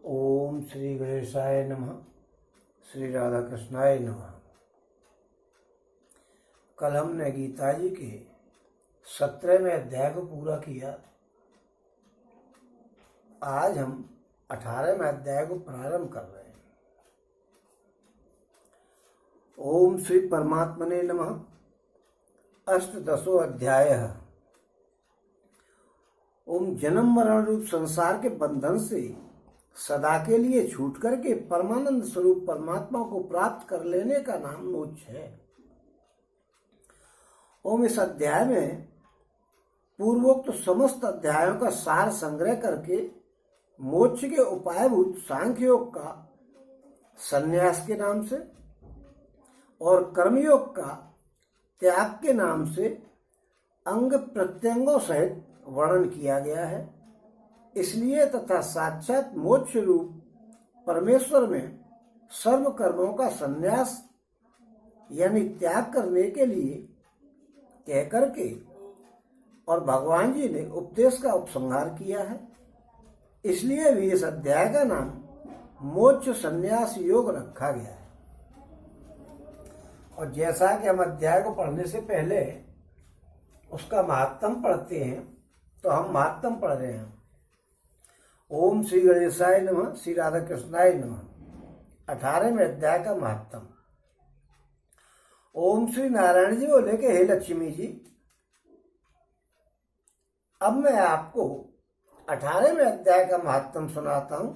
ओम श्री गणेशाय नमः। श्री राधा कृष्णाय नमः। कल हमने गीता जी के 17वें अध्याय को पूरा किया। आज हम 18वें अध्याय को प्रारंभ कर रहे हैं। ओम श्री परमात्मने नमः। अष्टदशो अध्याय। ओम जन्म मरण रूप संसार के बंधन से सदा के लिए छूट करके परमानंद स्वरूप परमात्मा को प्राप्त कर लेने का नाम मोक्ष है। ओम इस अध्याय में पूर्वोक्त समस्त अध्यायों का सार संग्रह करके मोक्ष के उपायभूत सांख्य योग का संन्यास के नाम से और कर्मयोग का त्याग के नाम से अंग प्रत्यंगों सहित वर्णन किया गया है। इसलिए तथा साक्षात मोक्ष रूप परमेश्वर में सर्व कर्मों का संन्यास यानी त्याग करने के लिए कह करके और भगवान जी ने उपदेश का उपसंहार किया है। इसलिए भी इस अध्याय का नाम मोक्ष संन्यास योग रखा गया है। और जैसा कि हम अध्याय को पढ़ने से पहले उसका महात्म पढ़ते हैं, तो हम महात्म पढ़ रहे हैं। ओम श्री गणेशाय नमः, श्री राधा कृष्णाय नमः। 18वें अध्याय का महात्म। ओम श्री नारायण जी बोले कि हे लक्ष्मी जी, अब मैं आपको 18वें अध्याय का महात्म सुनाता हूं,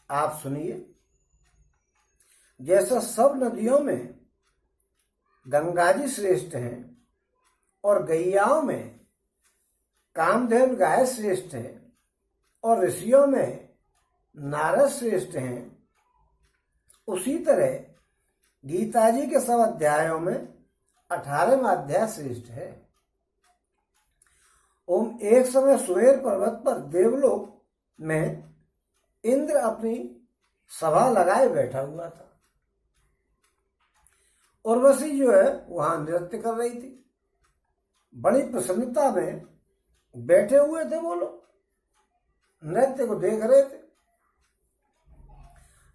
आप सुनिए। जैसा सब नदियों में गंगा जी श्रेष्ठ हैं और गैयाओं में कामधेनु गाय श्रेष्ठ है और ऋषियों में नारद श्रेष्ठ हैं, उसी तरह गीता जी के सब अध्यायों में 18वां अध्याय श्रेष्ठ है। ओम एक समय सुमेर पर्वत पर देवलोक में इंद्र अपनी सभा लगाए बैठा हुआ था। उर्वशी जो है वहां नृत्य कर रही थी। बड़ी प्रसन्नता में बैठे हुए थे वो लोग, नृत्य को देख रहे थे।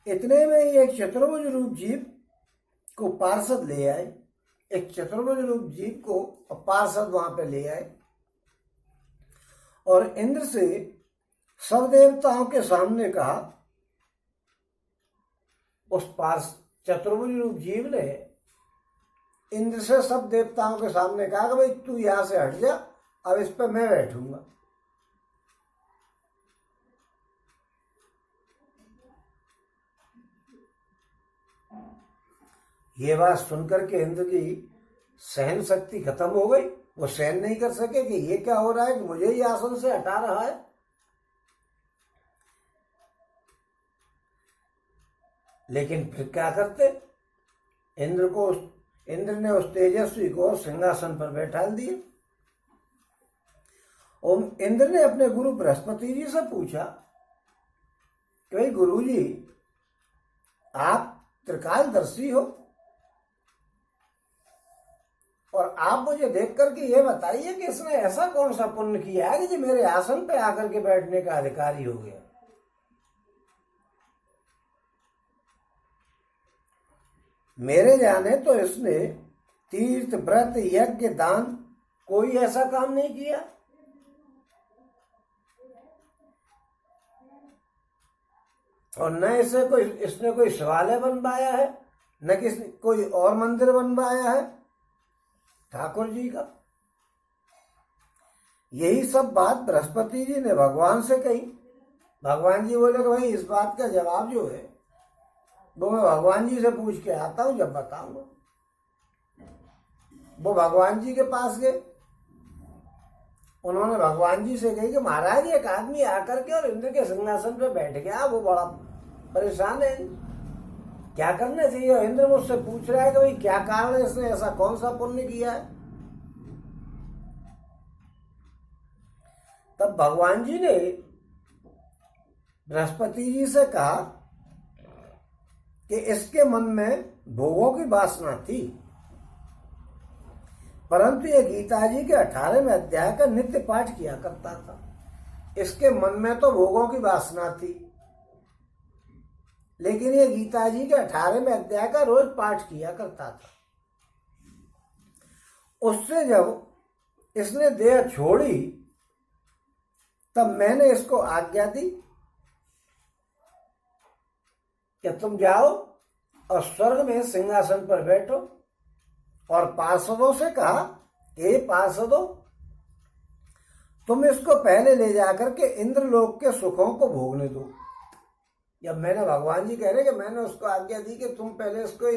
इतने में ही एक चतुर्भुज रूप जीव को पार्षद ले आए। एक चतुर्भुज रूप जीव को पार्षद वहां पे ले आए और इंद्र से सब देवताओं के सामने कहा। उस चतुर्भुज रूप जीव ने इंद्र से सब देवताओं के सामने कहा कि भाई तू यहां से हट जा, अब इस पे मैं बैठूंगा। ये बात सुनकर के इंद्र की सहन शक्ति खत्म हो गई। वो सहन नहीं कर सके कि ये क्या हो रहा है कि मुझे ही आसन से हटा रहा है। लेकिन फिर क्या करते, इंद्र ने उस तेजस्वी को सिंहासन पर बैठा दिया। ओम इंद्र ने अपने गुरु बृहस्पति जी से पूछा कि भाई गुरु जी, आप त्रिकालदर्शी हो और आप मुझे देख करके ये बताइए कि इसने ऐसा कौन सा पुण्य किया है कि जो मेरे आसन पे आकर के बैठने का अधिकारी हो गया। मेरे जाने तो इसने तीर्थ व्रत यज्ञ दान कोई ऐसा काम नहीं किया। और न इसने कोई शिवालय बनवाया है, न कोई और मंदिर बनवाया है ठाकुर जी का। यही सब बात बृहस्पति जी ने भगवान से कही। भगवान जी बोले कि भाई इस बात का जवाब जो है वो मैं भगवान जी से पूछ के आता हूं, जब बताऊंगा। वो भगवान जी के पास गए। उन्होंने भगवान जी से कही कि महाराज एक आदमी आकर के और इंद्र के सिंहासन पे बैठ गया, वो बड़ा परेशान है, क्या करना चाहिए। इंद्र मुझसे पूछ रहा है कि भाई क्या कारण है, इसने ऐसा कौन सा पुण्य किया है। तब भगवान जी ने बृहस्पति जी से कहा कि इसके मन में भोगों की वासना थी, परंतु ये गीता जी के 18वें अध्याय का नित्य पाठ किया करता था। इसके मन में तो भोगों की वासना थी, लेकिन ये गीता जी के 18वें अध्याय का रोज पाठ किया करता था। उससे जब इसने देह छोड़ी तब मैंने इसको आज्ञा दी कि तुम जाओ और स्वर्ग में सिंहासन पर बैठो, और पार्षदों से कहा कि पार्षदों, तुम इसको पहले ले जाकर के इंद्रलोक के सुखों को भोगने दो। जब मैंने, भगवान जी कह रहे कि मैंने उसको आज्ञा दी कि तुम पहले इसको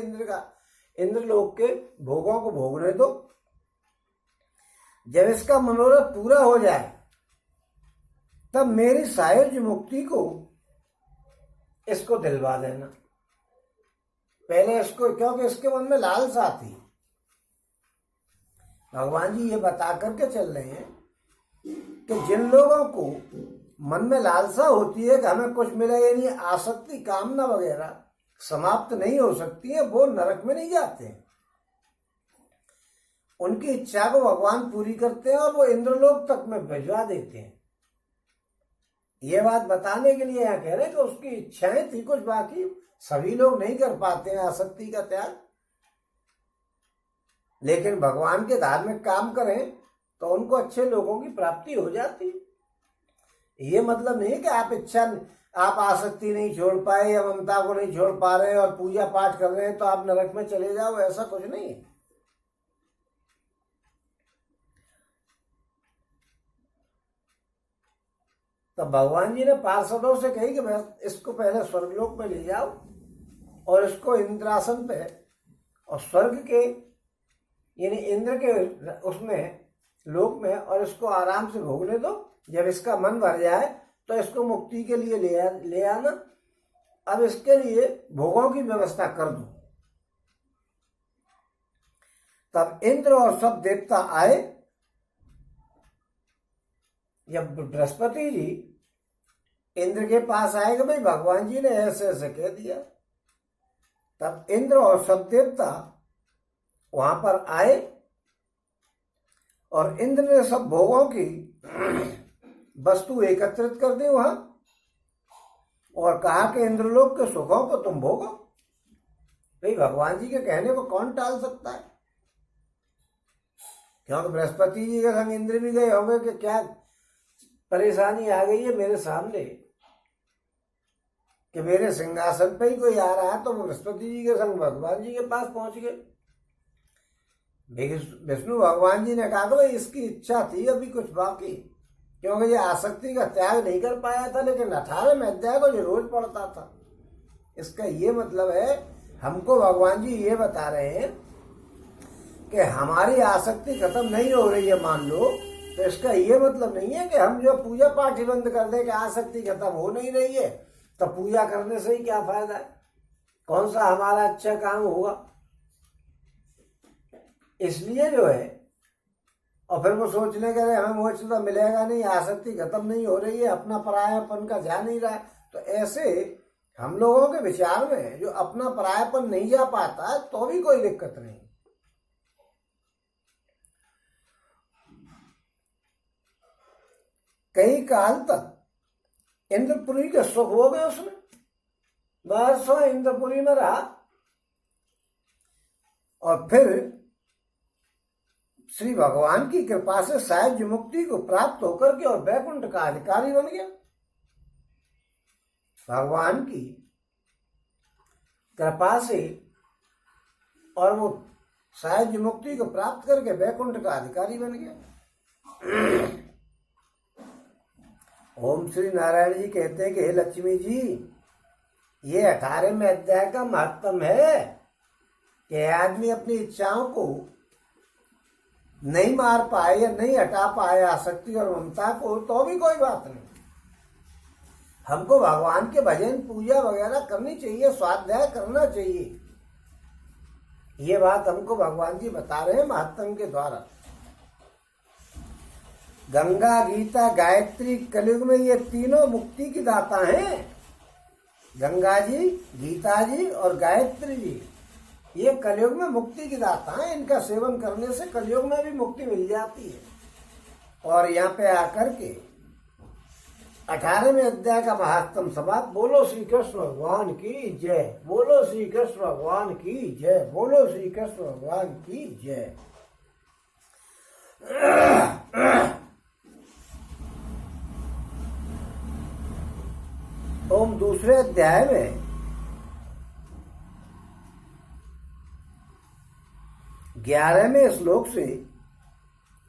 इंद्रलोक के भोगों को भोगने दो, जब इसका मनोरथ पूरा हो जाए तब मेरी सायुज्य मुक्ति को इसको दिलवा देना। पहले इसको, क्योंकि इसके मन में लालसा थी। भगवान जी ये बता करके चल रहे हैं कि जिन लोगों को मन में लालसा होती है कि हमें कुछ मिले, यानी आसक्ति, कामना वगैरह समाप्त नहीं हो सकती है, वो नरक में नहीं जाते हैं। उनकी इच्छा को भगवान पूरी करते हैं और वो इंद्रलोक तक में भिजवा देते हैं। ये बात बताने के लिए यहाँ कह रहे हैं कि उसकी इच्छाएं थी कुछ, बाकी सभी लोग नहीं कर पाते हैं आसक्ति का त्याग। लेकिन भगवान के धार्मिक काम करें तो उनको अच्छे लोगों की प्राप्ति हो जाती। ये मतलब नहीं कि आप आसक्ति नहीं छोड़ पाए या ममता को नहीं छोड़ पा रहे और पूजा पाठ कर रहे हैं तो आप नरक में चले जाओ, ऐसा कुछ नहीं है। तब भगवान जी ने पार्षदों से कही कि मैं इसको पहले स्वर्गलोक में ले जाओ और इसको इंद्रासन पे और स्वर्ग के, यानी इंद्र के उसमें लोक में, और इसको आराम से भोगने दो। जब इसका मन भर जाए तो इसको मुक्ति के लिए ले आना। अब इसके लिए भोगों की व्यवस्था कर दो। तब इंद्र और सब देवता आए। जब बृहस्पति जी इंद्र के पास आए कि भाई भगवान जी ने ऐसे ऐसे कह दिया, तब इंद्र और सब देवता वहां पर आए और इंद्र ने सब भोगों की वस्तु एकत्रित कर दी वहां और कहा कि इंद्रलोक के सुखों को तुम भोगो। भाई भगवान जी के कहने को कौन टाल सकता है? क्योंकि बृहस्पति जी के संग इंद्र भी गए होंगे कि क्या परेशानी आ गई है मेरे सामने कि मेरे सिंहासन पे ही कोई आ रहा है, तो बृहस्पति जी के संग भगवान जी के पास पहुंच गए। विष्णु भगवान जी ने कहा कि भाई इसकी इच्छा थी अभी कुछ बाकी, क्योंकि ये आसक्ति का त्याग नहीं कर पाया था, लेकिन 18वें अध्याय को जो रोज पढ़ता था। इसका ये मतलब है, हमको भगवान जी ये बता रहे हैं कि हमारी आसक्ति खत्म नहीं हो रही है मान लो, तो इसका ये मतलब नहीं है कि हम जो पूजा पाठ ही बंद कर दें कि आसक्ति खत्म हो नहीं रही है तो पूजा करने से ही क्या फायदा है, कौन सा हमारा अच्छा काम होगा। इसलिए जो है, और फिर वो सोचने के लिए हमें मोक्ष तो मिलेगा नहीं, आसक्ति खत्म नहीं हो रही है, अपना परायापन का जा नहीं रहा है, तो ऐसे हम लोगों के विचार में जो अपना परायापन नहीं जा पाता है तो भी कोई दिक्कत नहीं। कई काल तक इंद्रपुरी के सुख हो गए, उसमें बरसों इंद्रपुरी में रहा और फिर श्री भगवान की कृपा से सायुज्य मुक्ति को प्राप्त होकर के और वैकुंठ का अधिकारी बन गया। भगवान की कृपा से और वो सायुज्य मुक्ति को प्राप्त करके वैकुंठ का अधिकारी बन गया। ओम श्री नारायण जी कहते हैं कि हे लक्ष्मी जी, ये 18वें अध्याय का महत्व है कि आदमी अपनी इच्छाओं को नहीं मार पाए या नहीं हटा पाए आसक्ति और ममता को, तो भी कोई बात नहीं। हमको भगवान के भजन पूजा वगैरह करनी चाहिए, स्वाध्याय करना चाहिए। ये बात हमको भगवान जी बता रहे हैं महात्म के द्वारा। गंगा, गीता, गायत्री कलयुग में ये तीनों मुक्ति की दाता हैं। गंगा जी, गीता जी और गायत्री जी ये कलयुग में मुक्ति की दाता हैं। इनका सेवन करने से कलयुग में भी मुक्ति मिल जाती है। और यहाँ पे आकर के 18वें अध्याय का महात्म समाप्त। बोलो श्री कृष्ण भगवान की जय, बोलो श्री कृष्ण भगवान की जय, बोलो श्री कृष्ण भगवान की जय। ओम दूसरे अध्याय में 11वें श्लोक से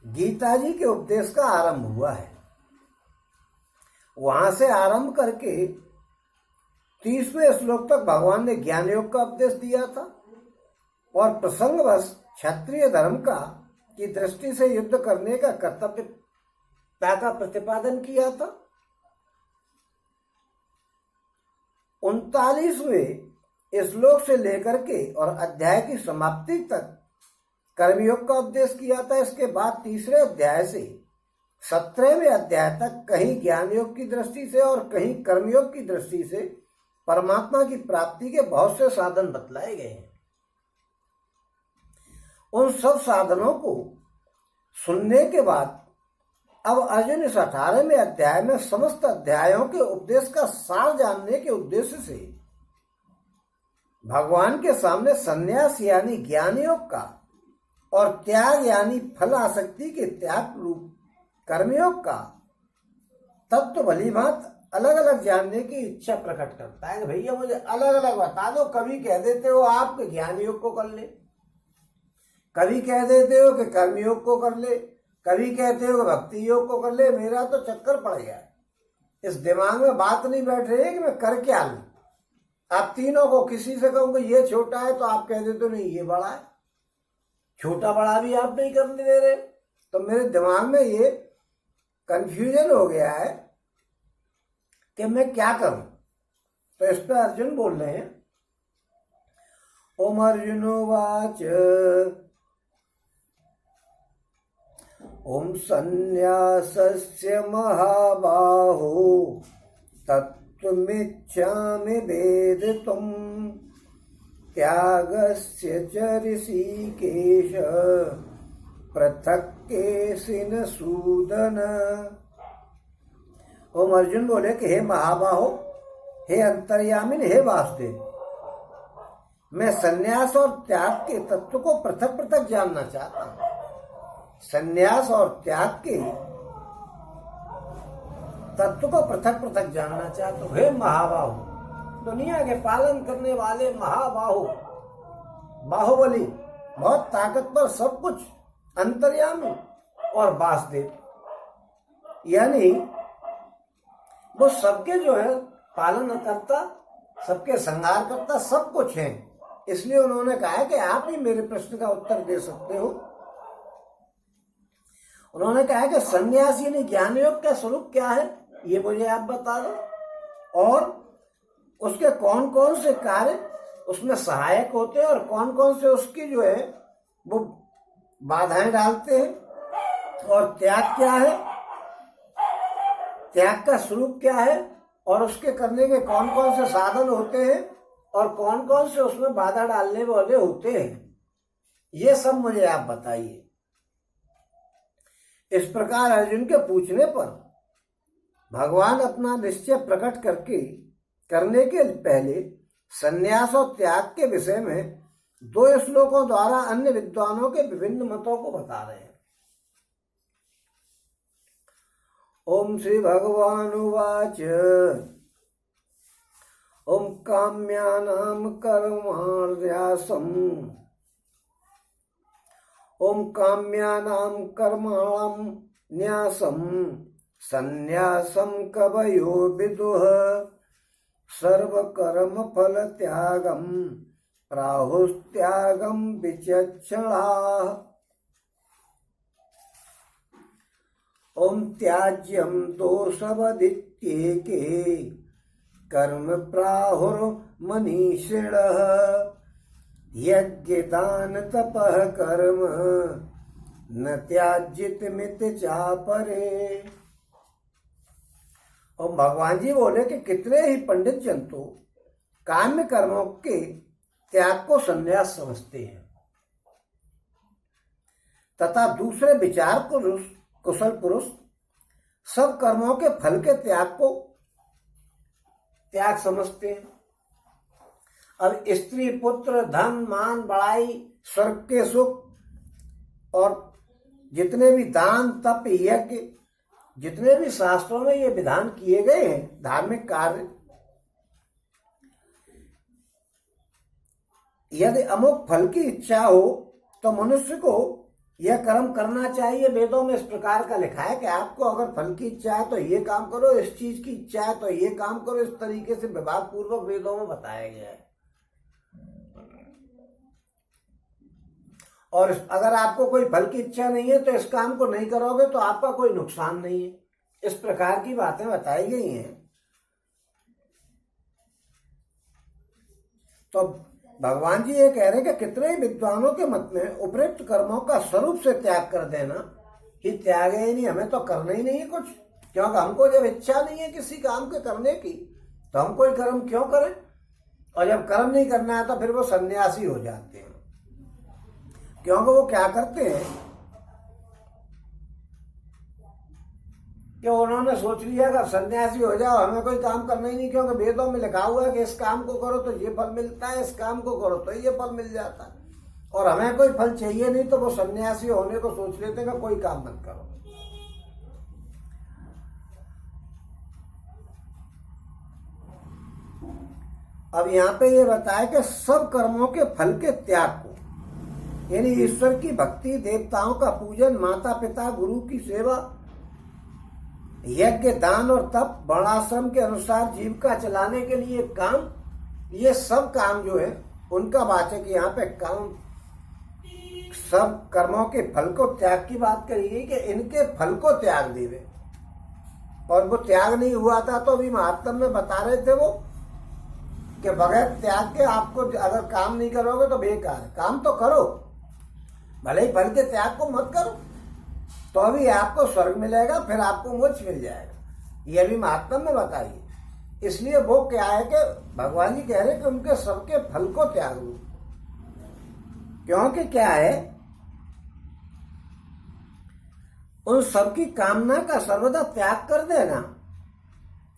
गीता जी के उपदेश का आरंभ हुआ है। वहां से आरंभ करके 30वें श्लोक तक भगवान ने ज्ञान योग का उपदेश दिया था और प्रसंगवश क्षत्रिय धर्म का की दृष्टि से युद्ध करने का कर्तव्यता का प्रतिपादन किया था। 39वें श्लोक से लेकर के और अध्याय की समाप्ति तक कर्मयोग का उपदेश किया था। इसके बाद तीसरे अध्याय से 17वें अध्याय तक कहीं ज्ञान योग की दृष्टि से और कहीं कर्मयोग की दृष्टि से परमात्मा की प्राप्ति के बहुत से साधन बतलाए गए हैं। उन सब साधनों को सुनने के बाद अब अर्जुन इस 18वें अध्याय में समस्त अध्यायों के उपदेश का सार जानने के उद्देश्य से भगवान के सामने संन्यास यानी ज्ञान योग का और त्याग यानी फल आसक्ति के त्याग रूप कर्मयोग का तत्व भलीभांत अलग अलग जानने की इच्छा प्रकट करता है। भैया मुझे अलग अलग बता दो। कभी कह देते हो आप कि ज्ञान योग को कर ले, कभी कह देते हो कि कर्मयोग को कर ले, कभी कहते हो कि भक्ति योग को कर ले। मेरा तो चक्कर पड़ गया है। इस दिमाग में बात नहीं बैठ रही है कि मैं कर क्या लूं। आप तीनों को किसी से कहूंगा ये छोटा है तो आप कह देते हो नहीं ये बड़ा है। छोटा बड़ा भी आप नहीं करने दे रहे, तो मेरे दिमाग में ये कंफ्यूजन हो गया है कि मैं क्या करूं। तो इस पर अर्जुन बोल रहे हैं, ओम अर्जुनोवाच ओम संन्यासस्य महाबाहो तत्त्वमिच्छामि वेदितुम् त्यागस्य च ऋषिकेश पृथक् केशिन सूदन। ओम अर्जुन बोले कि हे महाबाहो, हे अंतर्यामिन, हे वासुदेव, मैं संन्यास और त्याग के तत्व को पृथक पृथक जानना चाहता हूं। संन्यास और त्याग के तत्व को पृथक पृथक जानना चाहता हूं। हे महाबाहो, दुनिया के पालन करने वाले महाबाहो, बाहुबली, बहुत ताकतवर, सब कुछ अंतर्यामी और वासुदेव, यानी वो सबके जो है पालन करता, सबके संहार करता, सब कुछ है। इसलिए उन्होंने कहा कि आप ही मेरे प्रश्न का उत्तर दे सकते हो। उन्होंने कहा कि संन्यास यानी ज्ञान योग का स्वरूप क्या है ये मुझे आप बता दो, और उसके कौन कौन से कार्य उसमें सहायक होते हैं और कौन कौन से उसकी जो है वो बाधाएं डालते हैं, और त्याग क्या है, त्याग का स्वरूप क्या है, और उसके करने के कौन कौन से साधन होते हैं और कौन कौन से उसमें बाधा डालने वाले होते हैं, ये सब मुझे आप बताइए। इस प्रकार अर्जुन के पूछने पर भगवान अपना निश्चय प्रकट करने के पहले संन्यास और त्याग के विषय में 2 श्लोकों द्वारा अन्य विद्वानों के विभिन्न मतों को बता रहे हैं। ओम श्री भगवान उवाच ओम काम्यानां कर्माण्यासम् ओम काम्यानां कर्माणां न्यासम् संन्यासं कवयो विदुः सर्वकर्म फल त्यागम प्राहुस्त्यागम विचक्षणाः। ओम त्याज्यम दोषवदित्येके कर्म प्राहुर्मनीषिणः यज्ञदान तपः कर्म न त्याज्यमिति चापरे। और भगवान जी बोले कि कितने ही पंडित जन तो काम्य कर्मों के त्याग को संन्यास समझते हैं, तथा दूसरे विचार पुरुष, कुशल पुरुष सब कर्मों के फल के त्याग को त्याग समझते हैं। अब स्त्री पुत्र धन मान बड़ाई स्वर्ग के सुख और जितने भी दान तप यज्ञ जितने भी शास्त्रों में ये विधान किए गए हैं धार्मिक कार्य, यदि अमुक फल की इच्छा हो तो मनुष्य को यह कर्म करना चाहिए। वेदों में इस प्रकार का लिखा है कि आपको अगर फल की इच्छा है तो ये काम करो, इस चीज की इच्छा है तो ये काम करो। इस तरीके से विभाग पूर्वक वेदों में बताया गया है। और अगर आपको कोई फल की इच्छा नहीं है तो इस काम को नहीं करोगे तो आपका कोई नुकसान नहीं है। इस प्रकार की बातें बताई गई हैं। तो भगवान जी ये कह रहे हैं कि कितने ही विद्वानों के मत में उपयुक्त कर्मों का स्वरूप से त्याग कर देना ही त्याग है ही नहीं, हमें तो करना ही नहीं है कुछ। क्योंकि हमको जब इच्छा नहीं है किसी काम के करने की तो हम कोई कर्म क्यों करें। और जब कर्म नहीं करना है तो फिर वो सन्यासी हो जाते हैं। क्योंकि वो क्या करते हैं कि उन्होंने सोच लिया कि सन्यासी हो जाओ, हमें कोई काम करना ही नहीं। क्योंकि वेदों में लिखा हुआ है कि इस काम को करो तो ये फल मिलता है, इस काम को करो तो ये फल मिल जाता है। और हमें कोई फल चाहिए नहीं तो वो सन्यासी होने को सोच लेते हैं कि कोई काम मत करो। अब यहाँ पे ये बताया कि सब कर्मों के फल के त्याग को, यानी ईश्वर की भक्ति, देवताओं का पूजन, माता पिता गुरु की सेवा, यज्ञ दान और तप, वर्णाश्रम के अनुसार जीविका चलाने के लिए काम, ये सब काम जो है उनका वाचक यहाँ पे काम, सब कर्मों के फल को त्याग की बात करी गई कि इनके फल को त्याग देवे। और वो त्याग नहीं हुआ था तो अभी महात्मा में बता रहे थे वो कि बगैर त्याग के आपको अगर काम नहीं करोगे तो बेकार है। काम तो करो, भले ही फल के त्याग को मत करो तो अभी आपको स्वर्ग मिलेगा, फिर आपको मोक्ष मिल जाएगा। ये भी महात्मा में बताइए। इसलिए वो क्या है कि भगवान जी कह रहे हैं कि उनके सबके फल को त्याग लो। क्योंकि क्या है, उन सबकी कामना का सर्वदा त्याग कर देना,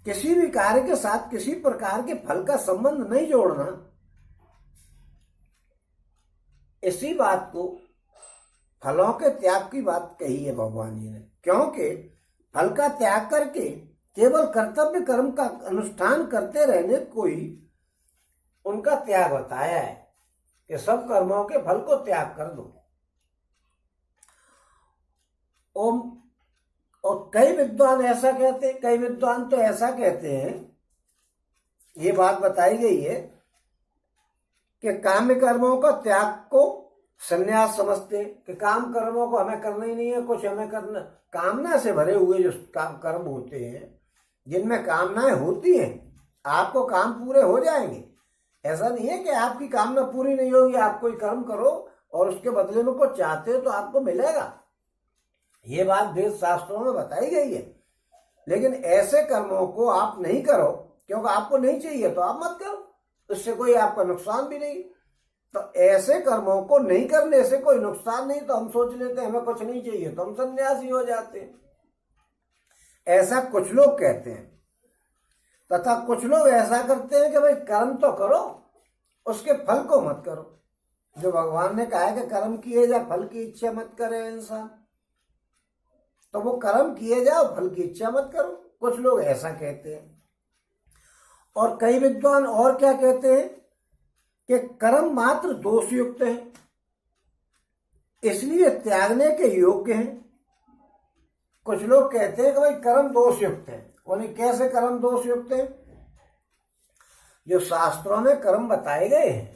किसी भी कार्य के साथ किसी प्रकार के फल का संबंध नहीं जोड़ना, इसी बात को फलों के त्याग की बात कही है भगवान जी ने। क्योंकि फल का त्याग करके केवल कर्तव्य कर्म का अनुष्ठान करते रहने को ही उनका त्याग बताया है कि सब कर्मों के फल को त्याग कर दो। और कई विद्वान ऐसा कहते हैं, कई विद्वान तो ऐसा कहते हैं, ये बात बताई गई है कि काम्य कर्मों का त्याग को संन्यास समझते हैं कि काम कर्मों को हमें करना ही नहीं है, कुछ हमें करना। कामना से भरे हुए जो काम कर्म होते हैं, जिनमें कामनाएं होती हैं, आपको काम पूरे हो जाएंगे। ऐसा नहीं है कि आपकी कामना पूरी नहीं होगी, आप कोई कर्म करो और उसके बदले में कुछ चाहते हो तो आपको मिलेगा। ये बात वेद शास्त्रों में बताई गई है। लेकिन ऐसे कर्मों को आप नहीं करो क्योंकि आपको नहीं चाहिए तो आप मत करो, उससे कोई आपका नुकसान भी नहीं। तो ऐसे कर्मों को नहीं करने से कोई नुकसान नहीं, तो हम सोच लेते हैं हमें कुछ नहीं चाहिए तो हम सन्यासी हो जाते हैं। ऐसा कुछ लोग कहते हैं। तथा कुछ लोग ऐसा करते हैं कि भाई कर्म तो करो, उसके फल को मत करो। जो भगवान ने कहा है कि कर्म किए जा, फल की इच्छा मत करे इंसान, तो वो कर्म किए जाओ, फल की इच्छा मत करो। कुछ लोग ऐसा कहते हैं। और कई विद्वान और क्या कहते हैं कि कर्म मात्र दोषयुक्त है, इसलिए त्यागने के योग्य हैं। कुछ लोग कहते हैं कि भाई कर्म दोषयुक्त है। उन्हें कैसे कर्म दोषयुक्त है? जो शास्त्रों में कर्म बताए गए हैं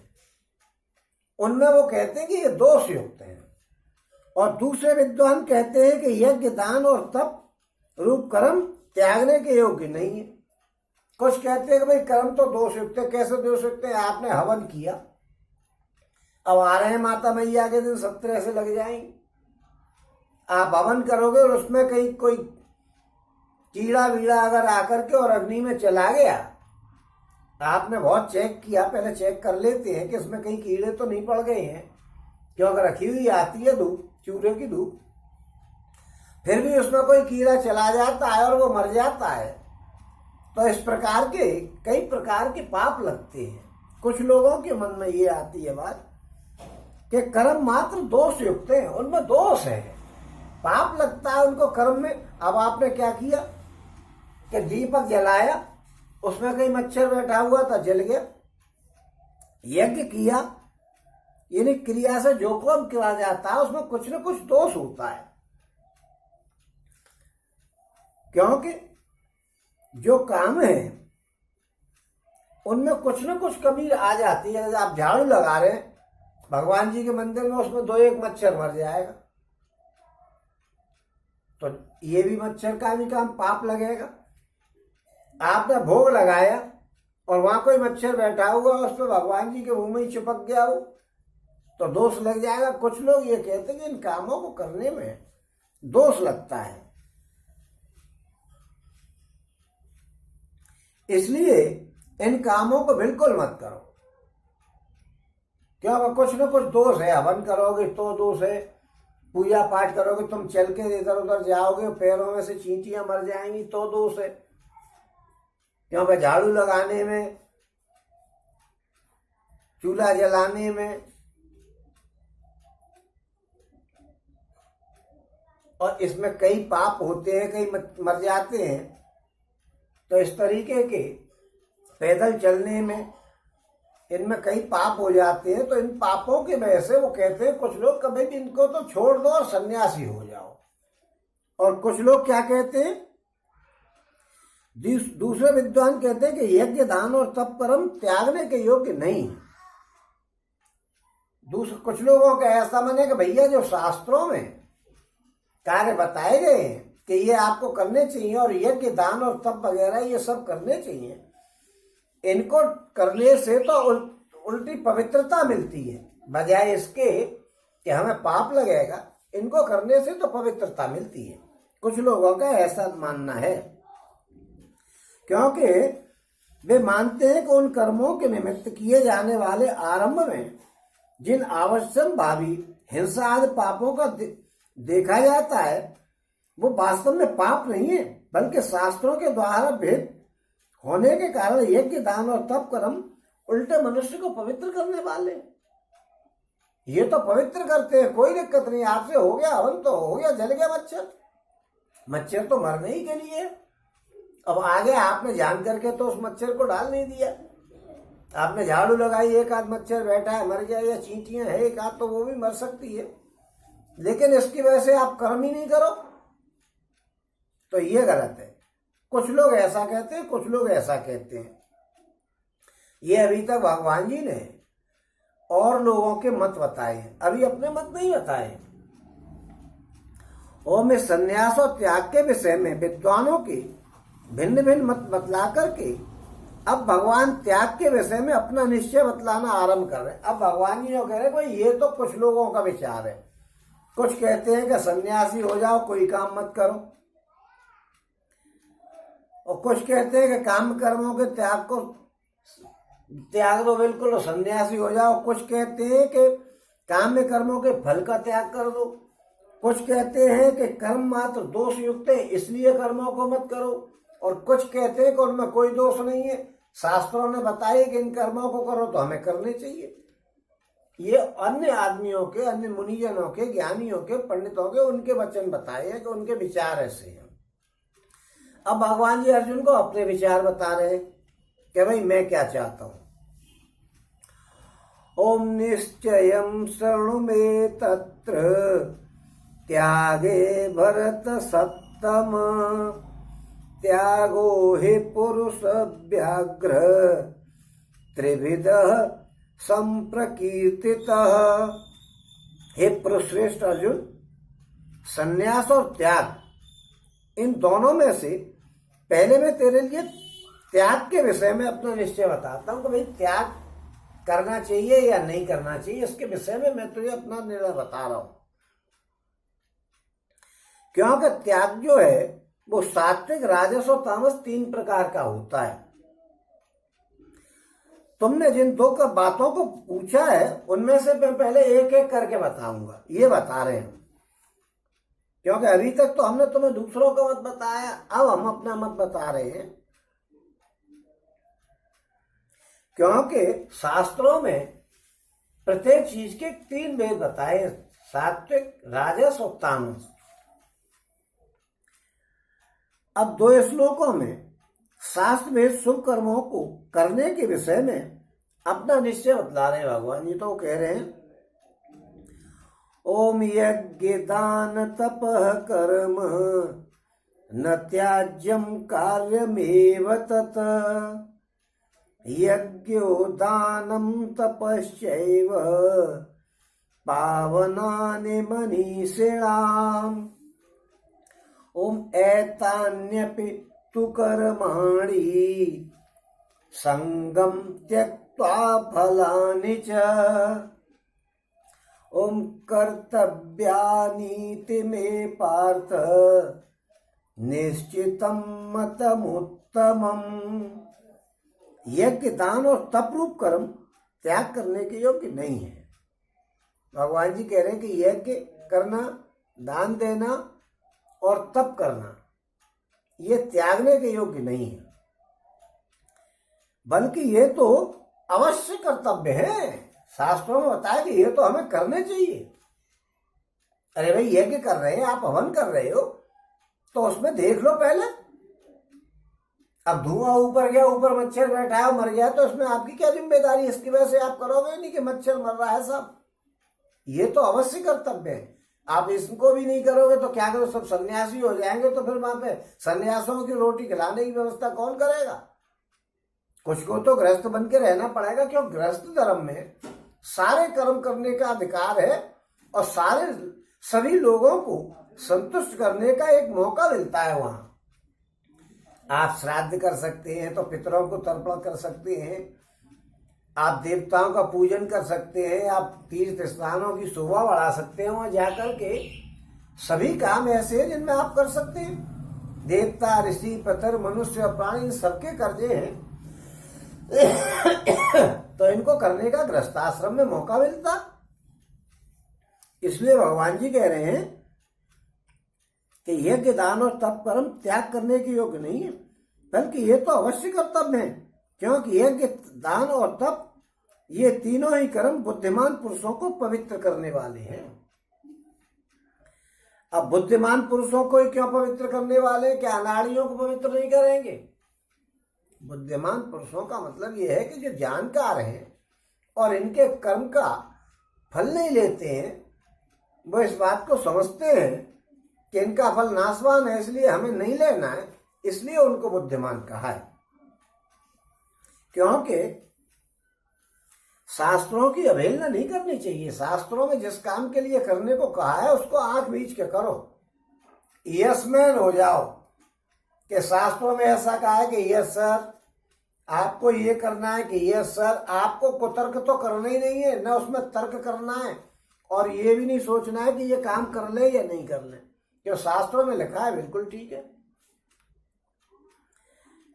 उनमें वो कहते हैं कि ये दोषयुक्त है। और दूसरे विद्वान कहते हैं कि यज्ञ दान और तप रूप कर्म त्यागने के योग्य नहीं है। कुछ कहते हैं कि भाई कर्म तो दोषयुक्त है। कैसे दोषयुक्त है? आपने हवन किया, अब आ रहे हैं माता मैया के दिन 17 ऐसे लग जाएंगे। आप हवन करोगे और उसमें कहीं कोई कीड़ा वीड़ा अगर आकर के और अग्नि में चला गया, आपने बहुत चेक किया, पहले चेक कर लेते हैं कि इसमें कहीं कीड़े तो नहीं पड़ गए हैं, क्यों अगर रखी हुई आती है धूप, चूल्हे की धूप, फिर भी उसमें कोई कीड़ा चला जाता है और वो मर जाता है। तो इस प्रकार के कई प्रकार के पाप लगते हैं। कुछ लोगों के मन में ये आती है बात कि कर्म मात्र दोष युक्त हैं, उनमें दोष है, पाप लगता है उनको कर्म में। अब आपने क्या किया कि दीपक जलाया, उसमें कहीं मच्छर बैठा हुआ था, जल गया। यज्ञ किया, यानी क्रिया से जो काम किया जाता है उसमें कुछ न कुछ दोष होता है, क्योंकि जो काम है उनमें कुछ न कुछ कमी आ जाती है। आप झाड़ू लगा रहे हैं भगवान जी के मंदिर में, उसमें 2-1 मच्छर मर जाएगा, तो ये भी मच्छर का भी काम पाप लगेगा। आपने भोग लगाया और वहां कोई मच्छर बैठा हुआ, उसमें भगवान जी के मुंह में ही चिपक गया हो, तो दोष लग जाएगा। कुछ लोग ये कहते हैं कि इन कामों को करने में दोष लगता है, इसलिए इन कामों को बिल्कुल मत करो। क्यों? कुछ न कुछ दोष है। हवन करोगे तो दोष है, पूजा पाठ करोगे, तुम चल के इधर उधर जाओगे, पैरों में से चींटियां मर जाएंगी तो दोष है। क्योंकि झाड़ू लगाने में, चूल्हा जलाने में, और इसमें कई पाप होते हैं, कई मर जाते हैं। तो इस तरीके के पैदल चलने में, इनमें कई पाप हो जाते हैं। तो इन पापों की वजह से वो कहते हैं कुछ लोग कभी भी इनको तो छोड़ दो और सन्यासी हो जाओ। और कुछ लोग क्या कहते हैं, दूसरे विद्वान कहते हैं कि यज्ञ दान और तप कर्म त्यागने के योग्य नहीं। कुछ लोगों का ऐसा मन है कि भैया जो शास्त्रों में कार्य बताए गए हैं कि ये आपको करने चाहिए, और यज्ञ दान और तप वगैरह ये सब करने चाहिए, इनको करने से तो उल्टी पवित्रता मिलती है, बजाय इसके कि हमें पाप लगेगा। इनको करने से तो पवित्रता मिलती है। कुछ लोगों का ऐसा मानना है, क्योंकि वे मानते हैं कि उन कर्मों के निमित्त किए जाने वाले आरंभ में जिन आवश्यक भावी हिंसा आदि पापों का देखा जाता है, वो वास्तव में पाप नहीं है, बल्कि शास्त्रों के द्वारा भेद होने के कारण यज्ञ दान और तप कर्म उल्टे मनुष्य को पवित्र करने वाले। ये तो पवित्र करते हैं, कोई दिक्कत नहीं, आपसे हो गया हवन तो हो गया, जल गया मच्छर तो मरने ही के लिए। अब आगे आपने जान करके तो उस मच्छर को डाल नहीं दिया, आपने झाड़ू लगाई, एक आध मच्छर बैठा है मर गया, या चींटियां है एक आध तो वो भी मर सकती है, लेकिन इसकी वजह से आप कर्म ही नहीं करो, तो ये गलत है। कुछ लोग ऐसा कहते हैं, कुछ लोग ऐसा कहते हैं। ये अभी तक भगवान जी ने और लोगों के मत बताए हैं, अभी अपने मत नहीं बताए। और मैं संन्यास और त्याग के विषय में विद्वानों के भिन्न भिन्न मत बतला करके अब भगवान त्याग के विषय में अपना निश्चय बतलाना आरंभ कर रहे हैं। अब भगवान जी जो कह रहे हैं, कोई ये तो कुछ लोगों का विचार है। कुछ कहते हैं कि सन्यासी हो जाओ, कोई काम मत करो, और कुछ कहते हैं कि काम कर्मों के त्याग को त्याग दो बिल्कुल और सन्यासी हो जाओ। कुछ कहते हैं कि काम में कर्मों के फल का त्याग कर दो। कुछ कहते हैं कि कर्म मात्र दोष युक्त है, इसलिए कर्मों को मत करो। और कुछ कहते हैं कि उनमें कोई दोष नहीं है, शास्त्रों ने बताया कि इन कर्मों को करो तो हमें करने चाहिए। ये अन्य आदमियों के, अन्य मुनिजनों के, ज्ञानियों के, पंडितों के उनके वचन बताए हैं कि उनके विचार ऐसे हैं। अब भगवान जी अर्जुन को अपने विचार बता रहे हैं कि भाई मैं क्या चाहता हूं। ओम निश्चयं शृणु मे तत्र त्यागे भरत सत्तम त्यागो हि पुरुष व्याघ्र त्रिविधः संप्रकीर्तितः। हे पुरुषश्रेष्ठ अर्जुन, संन्यास और त्याग इन दोनों में से पहले मैं तेरे लिए त्याग के विषय में अपना निश्चय बताता हूं कि भाई त्याग करना चाहिए या नहीं करना चाहिए, इसके विषय में मैं तुझे अपना निर्णय बता रहा हूं। क्योंकि त्याग जो है वो सात्विक, राजस और तामस 3 प्रकार का होता है। तुमने जिन 2 बातों को पूछा है उनमें से मैं पहले एक एक करके बताऊंगा, ये बता रहे हैं। क्योंकि अभी तक तो हमने तुम्हें दूसरों का मत बताया, अब हम अपना मत बता रहे हैं। क्योंकि शास्त्रों में प्रत्येक चीज के 3 भेद बताए, सात्विक, राजस और तामस। अब 2 श्लोकों में शास्त्र में शुभ कर्मों को करने के विषय में अपना निश्चय बतला रहे भगवान जी। तो कह रहे हैं, ओम यज्ञ दान तपः कर्म न त्याज्यम कार्यमेव तत् यज्ञो दानम तपश्चैव पावनानि मनीषिणाम्। ओम एतान्यपि तु कर्माणि संगम त्यक्त्वा फलानि च ओम कर्तव्यानीति मे पार्थ निश्चितम मतमुत्तमम्। यज्ञ दान और तप रूप कर्म त्याग करने के योग्य नहीं है। भगवान जी कह रहे हैं कि यज्ञ करना, दान देना और तप करना ये त्यागने के योग्य नहीं है, बल्कि ये तो अवश्य कर्तव्य है। शास्त्रों में बताया कि ये तो हमें करने चाहिए। अरे भाई, यज्ञ कर रहे हैं, आप हवन कर रहे हो, तो उसमें देख लो पहले। अब धुआं ऊपर गया, ऊपर मच्छर बैठा है, मर गया, तो इसमें आपकी क्या जिम्मेदारी? इसकी वजह से आप करोगे नहीं कि मच्छर मर रहा है सब। ये तो अवश्य कर्तव्य है। आप इसको भी नहीं करोगे तो क्या करो, सब सन्यासी हो जाएंगे, तो फिर वहां पे सन्यासियों की रोटी खिलाने की व्यवस्था कौन करेगा? कुछ को तो गृहस्थ बन के रहना पड़ेगा, क्यों? गृहस्थ धर्म में सारे कर्म करने का अधिकार है और सभी लोगों को संतुष्ट करने का एक मौका मिलता है। वहां आप श्राद्ध कर सकते हैं, तो पितरों को तर्पण कर सकते हैं, आप देवताओं का पूजन कर सकते हैं, आप तीर्थ स्थानों की शोभा बढ़ा सकते हैं। वहां जाकर के सभी काम ऐसे हैं जिनमें आप कर सकते हैं। देवता, ऋषि, पितर, मनुष्य और प्राणी, इन सबके कर्जे हैं तो इनको करने का गृहस्थाश्रम में मौका मिलता। इसलिए भगवान जी कह रहे हैं कि यज्ञ दान और तप कर्म त्याग करने के योग्य नहीं है, बल्कि ये तो अवश्य कर्तव्य है। क्योंकि यज्ञ, दान और तप ये तीनों ही कर्म बुद्धिमान पुरुषों को पवित्र करने वाले हैं। अब बुद्धिमान पुरुषों को ही क्यों पवित्र करने वाले? क्या अनाड़ियों को पवित्र नहीं करेंगे? बुद्धिमान पुरुषों का मतलब ये है कि जो जानकार हैं और इनके कर्म का फल नहीं लेते हैं, वो इस बात को समझते हैं कि इनका फल नाशवान है, इसलिए हमें नहीं लेना है, इसलिए उनको बुद्धिमान कहा है। क्योंकि शास्त्रों की अवहेलना नहीं करनी चाहिए। शास्त्रों में जिस काम के लिए करने को कहा है उसको आंख बीच के करो, यस-मैन हो जाओ। कि शास्त्रों में ऐसा कहा है कि यस सर आपको ये करना है, कि यस सर आपको कुतर्क तो करना ही नहीं है, न उसमें तर्क करना है, और ये भी नहीं सोचना है कि ये काम कर ले या नहीं कर ले। जो शास्त्रों में लिखा है बिल्कुल ठीक है।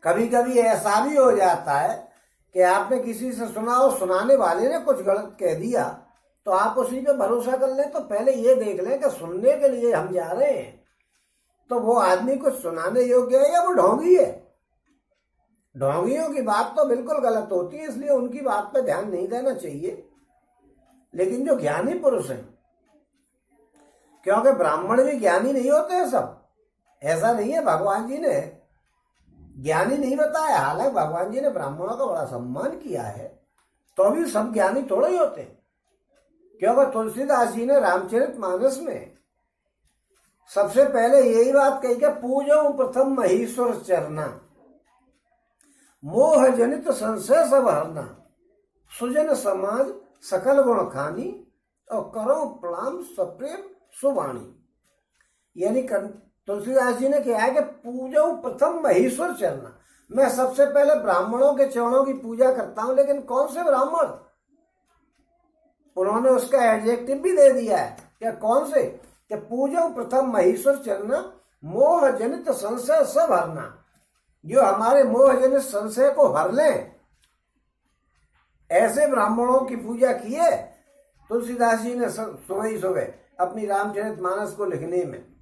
कभी कभी ऐसा भी हो जाता है कि आपने किसी से सुना हो, सुनाने वाले ने कुछ गलत कह दिया, तो आप उसी पे भरोसा कर लें। तो पहले ये देख लें कि सुनने के लिए हम जा रहे हैं तो वो आदमी कुछ सुनाने योग्य है या वो ढोंगी है। ढोंगियों की बात तो बिल्कुल गलत होती है, इसलिए उनकी बात पे ध्यान नहीं देना चाहिए। लेकिन जो ज्ञानी पुरुष हैं, क्योंकि ब्राह्मण भी ज्ञानी नहीं होते हैं सब, ऐसा नहीं है। भगवान जी ने ज्ञानी नहीं बताया, हालांकि भगवान जी ने ब्राह्मणों का बड़ा सम्मान किया है, तो भी सब ज्ञानी थोड़े ही होते। क्योंकि तुलसीदास जी ने रामचरितमानस में सबसे पहले यही बात कही कि पूजो प्रथम महीश्वर चरना, मोह जनित संशय सब हरना, सुजन समाज सकल गुण खानी, और करो प्रणाम सप्रेम सुवाणी। यानी तुलसीदास जी ने कहा है कि पूजो प्रथम महीश्वर चरना, मैं सबसे पहले ब्राह्मणों के चरणों की पूजा करता हूं। लेकिन कौन से ब्राह्मण? उन्होंने उसका एडजेक्टिव भी दे दिया है। क्या कौन से? कि पूजो प्रथम महीश्वर चरना, मोह जनित संशय सब हरना, जो हमारे मोह जनित संशय को हर लें, ऐसे ब्राह्मणों की पूजा की है तुलसीदास जी ने सुबह ही सुबह अपनी रामचरितमानस को लिखने में।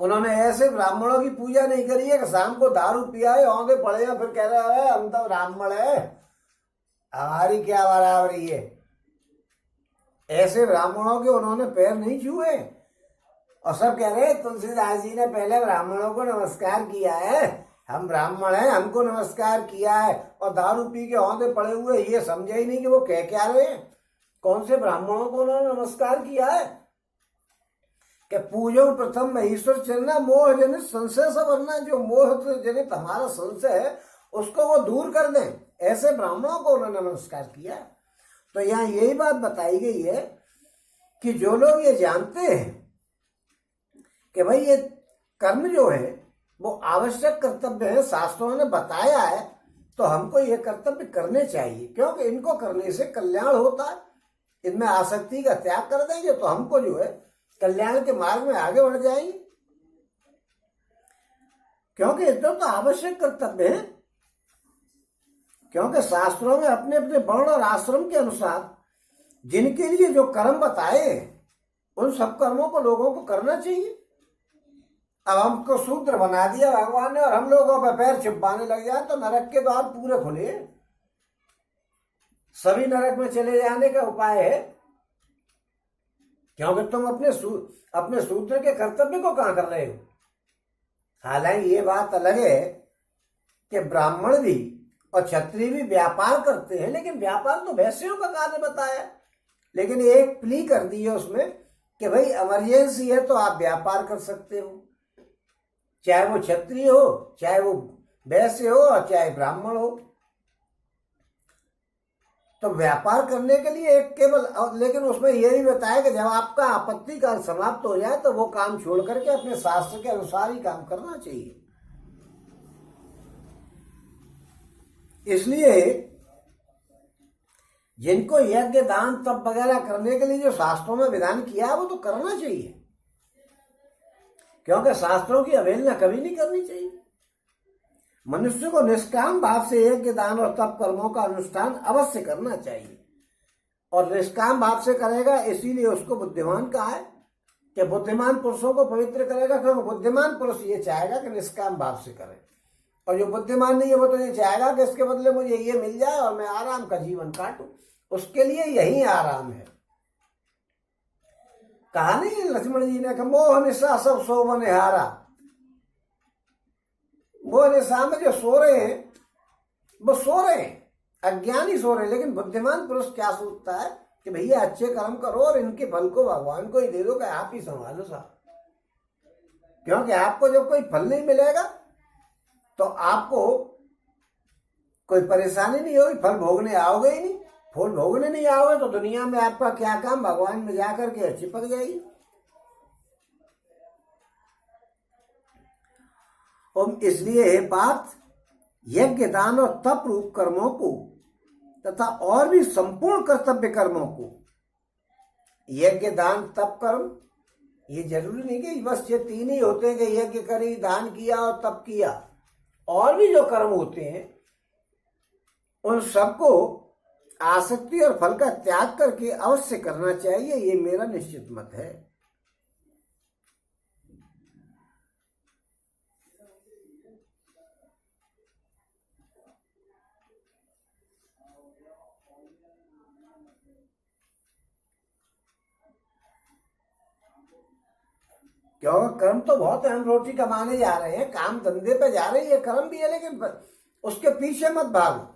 उन्होंने ऐसे ब्राह्मणों की पूजा नहीं करी है कि शाम को दारू पिया है औंधे पड़े हैं, फिर कह रहे हैं हम तो ब्राह्मण है, हमारी क्या बराबरी है। ऐसे ब्राह्मणों के उन्होंने पैर नहीं छुए और सब कह रहे हैं तुलसीदास जी ने पहले ब्राह्मणों को नमस्कार किया है, हम ब्राह्मण हैं, हमको नमस्कार किया है, और दारू पी के औंधे पड़े हुए ये समझे ही नहीं कि वो कह क्या रहे हैं। कौन से ब्राह्मणों को उन्होंने नमस्कार किया है कि पूजो प्रथम ईश्वर चरना मोह जनित संशय से वरना, जो मोह जनित हमारा संशय है उसको वो दूर कर दें, ऐसे ब्राह्मणों को उन्होंने नमस्कार किया। तो यहाँ यही बात बताई गई है कि जो लोग ये जानते हैं कि भाई ये कर्म जो है वो आवश्यक कर्तव्य है, शास्त्रों ने बताया है, तो हमको ये कर्तव्य करने चाहिए, क्योंकि इनको करने से कल्याण होता है। इनमें आसक्ति का त्याग कर देंगे तो हमको जो है कल्याण के मार्ग में आगे बढ़ जाएंगे, क्योंकि इतना तो आवश्यक कर्तव्य है। क्योंकि शास्त्रों में अपने अपने वर्ण और आश्रम के अनुसार जिनके लिए जो कर्म बताए उन सब कर्मों को लोगों को करना चाहिए। अब हमको शूद्र बना दिया भगवान ने और हम लोगों पर पैर छिपाने लग जाए तो नरक के द्वार पूरे खुले, सभी नरक में चले जाने का उपाय है, क्योंकि तुम अपने शूद्र के कर्तव्य को कहां कर रहे हो। हालांकि ये बात अलग है कि ब्राह्मण भी और क्षत्रिय भी व्यापार करते हैं, लेकिन व्यापार तो वैश्यों का कार्य बताया, लेकिन एक प्ली कर दी है उसमें कि भाई इमरजेंसी है तो आप व्यापार कर सकते हो, चाहे वो क्षत्रिय हो, चाहे वो वैश्य हो और चाहे ब्राह्मण हो। तो व्यापार करने के लिए एक केवल, लेकिन उसमें यह भी बताया कि जब आपका आपत्ति काल समाप्त हो जाए तो वो काम छोड़ करके अपने शास्त्र के अनुसार ही काम करना चाहिए। इसलिए जिनको यज्ञ दान तप वगैरह करने के लिए जो शास्त्रों में विधान किया है वो तो करना चाहिए, क्योंकि शास्त्रों की अवहेलना कभी नहीं करनी चाहिए। मनुष्य को निष्काम भाव से यज्ञ दान और तप कर्मों का अनुष्ठान अवश्य करना चाहिए, और निष्काम भाव से करेगा इसीलिए उसको बुद्धिमान कहा है कि बुद्धिमान पुरुषों को पवित्र करेगा, क्योंकि बुद्धिमान पुरुष ये चाहेगा कि निष्काम भाव से करे, और जो बुद्धिमान नहीं है वो तो ये चाहेगा कि इसके बदले मुझे ये मिल जाए और मैं आराम का जीवन काटूं। उसके लिए यही आराम है। कहा नहीं लक्ष्मण जी ने कि मोह निशा सब शोभन हारा, वो निशा में जो सो रहे हैं वो सो रहे हैं, अज्ञानी सो रहे हैं, लेकिन बुद्धिमान पुरुष क्या सोचता है कि भैया अच्छे कर्म करो और इनके फल को भगवान को ही दे दो कि आप ही संभालो साहब, क्योंकि आपको जब कोई फल नहीं मिलेगा तो आपको कोई परेशानी नहीं होगी, फल भोगने आओगे ही नहीं। फल भोगने नहीं आओगे तो दुनिया में आपका क्या काम, भगवान में जाकर के चिपक जाएगी। और इसलिए ये बात यज्ञ दान और तप रूप कर्मों को तथा और भी संपूर्ण कर्तव्य कर्मों को, यज्ञ दान तप कर्म, ये जरूरी नहीं कि बस ये तीन ही होते हैं कि यज्ञ करी, दान किया और तप किया, और भी जो कर्म होते हैं उन सबको आसक्ति और फल का त्याग करके अवश्य करना चाहिए, ये मेरा निश्चित मत है। क्योंकि कर्म तो बहुत है, हम रोटी कमाने जा रहे हैं, काम धंधे पे जा रहे हैं, ये कर्म भी है, लेकिन उसके पीछे मत भागो।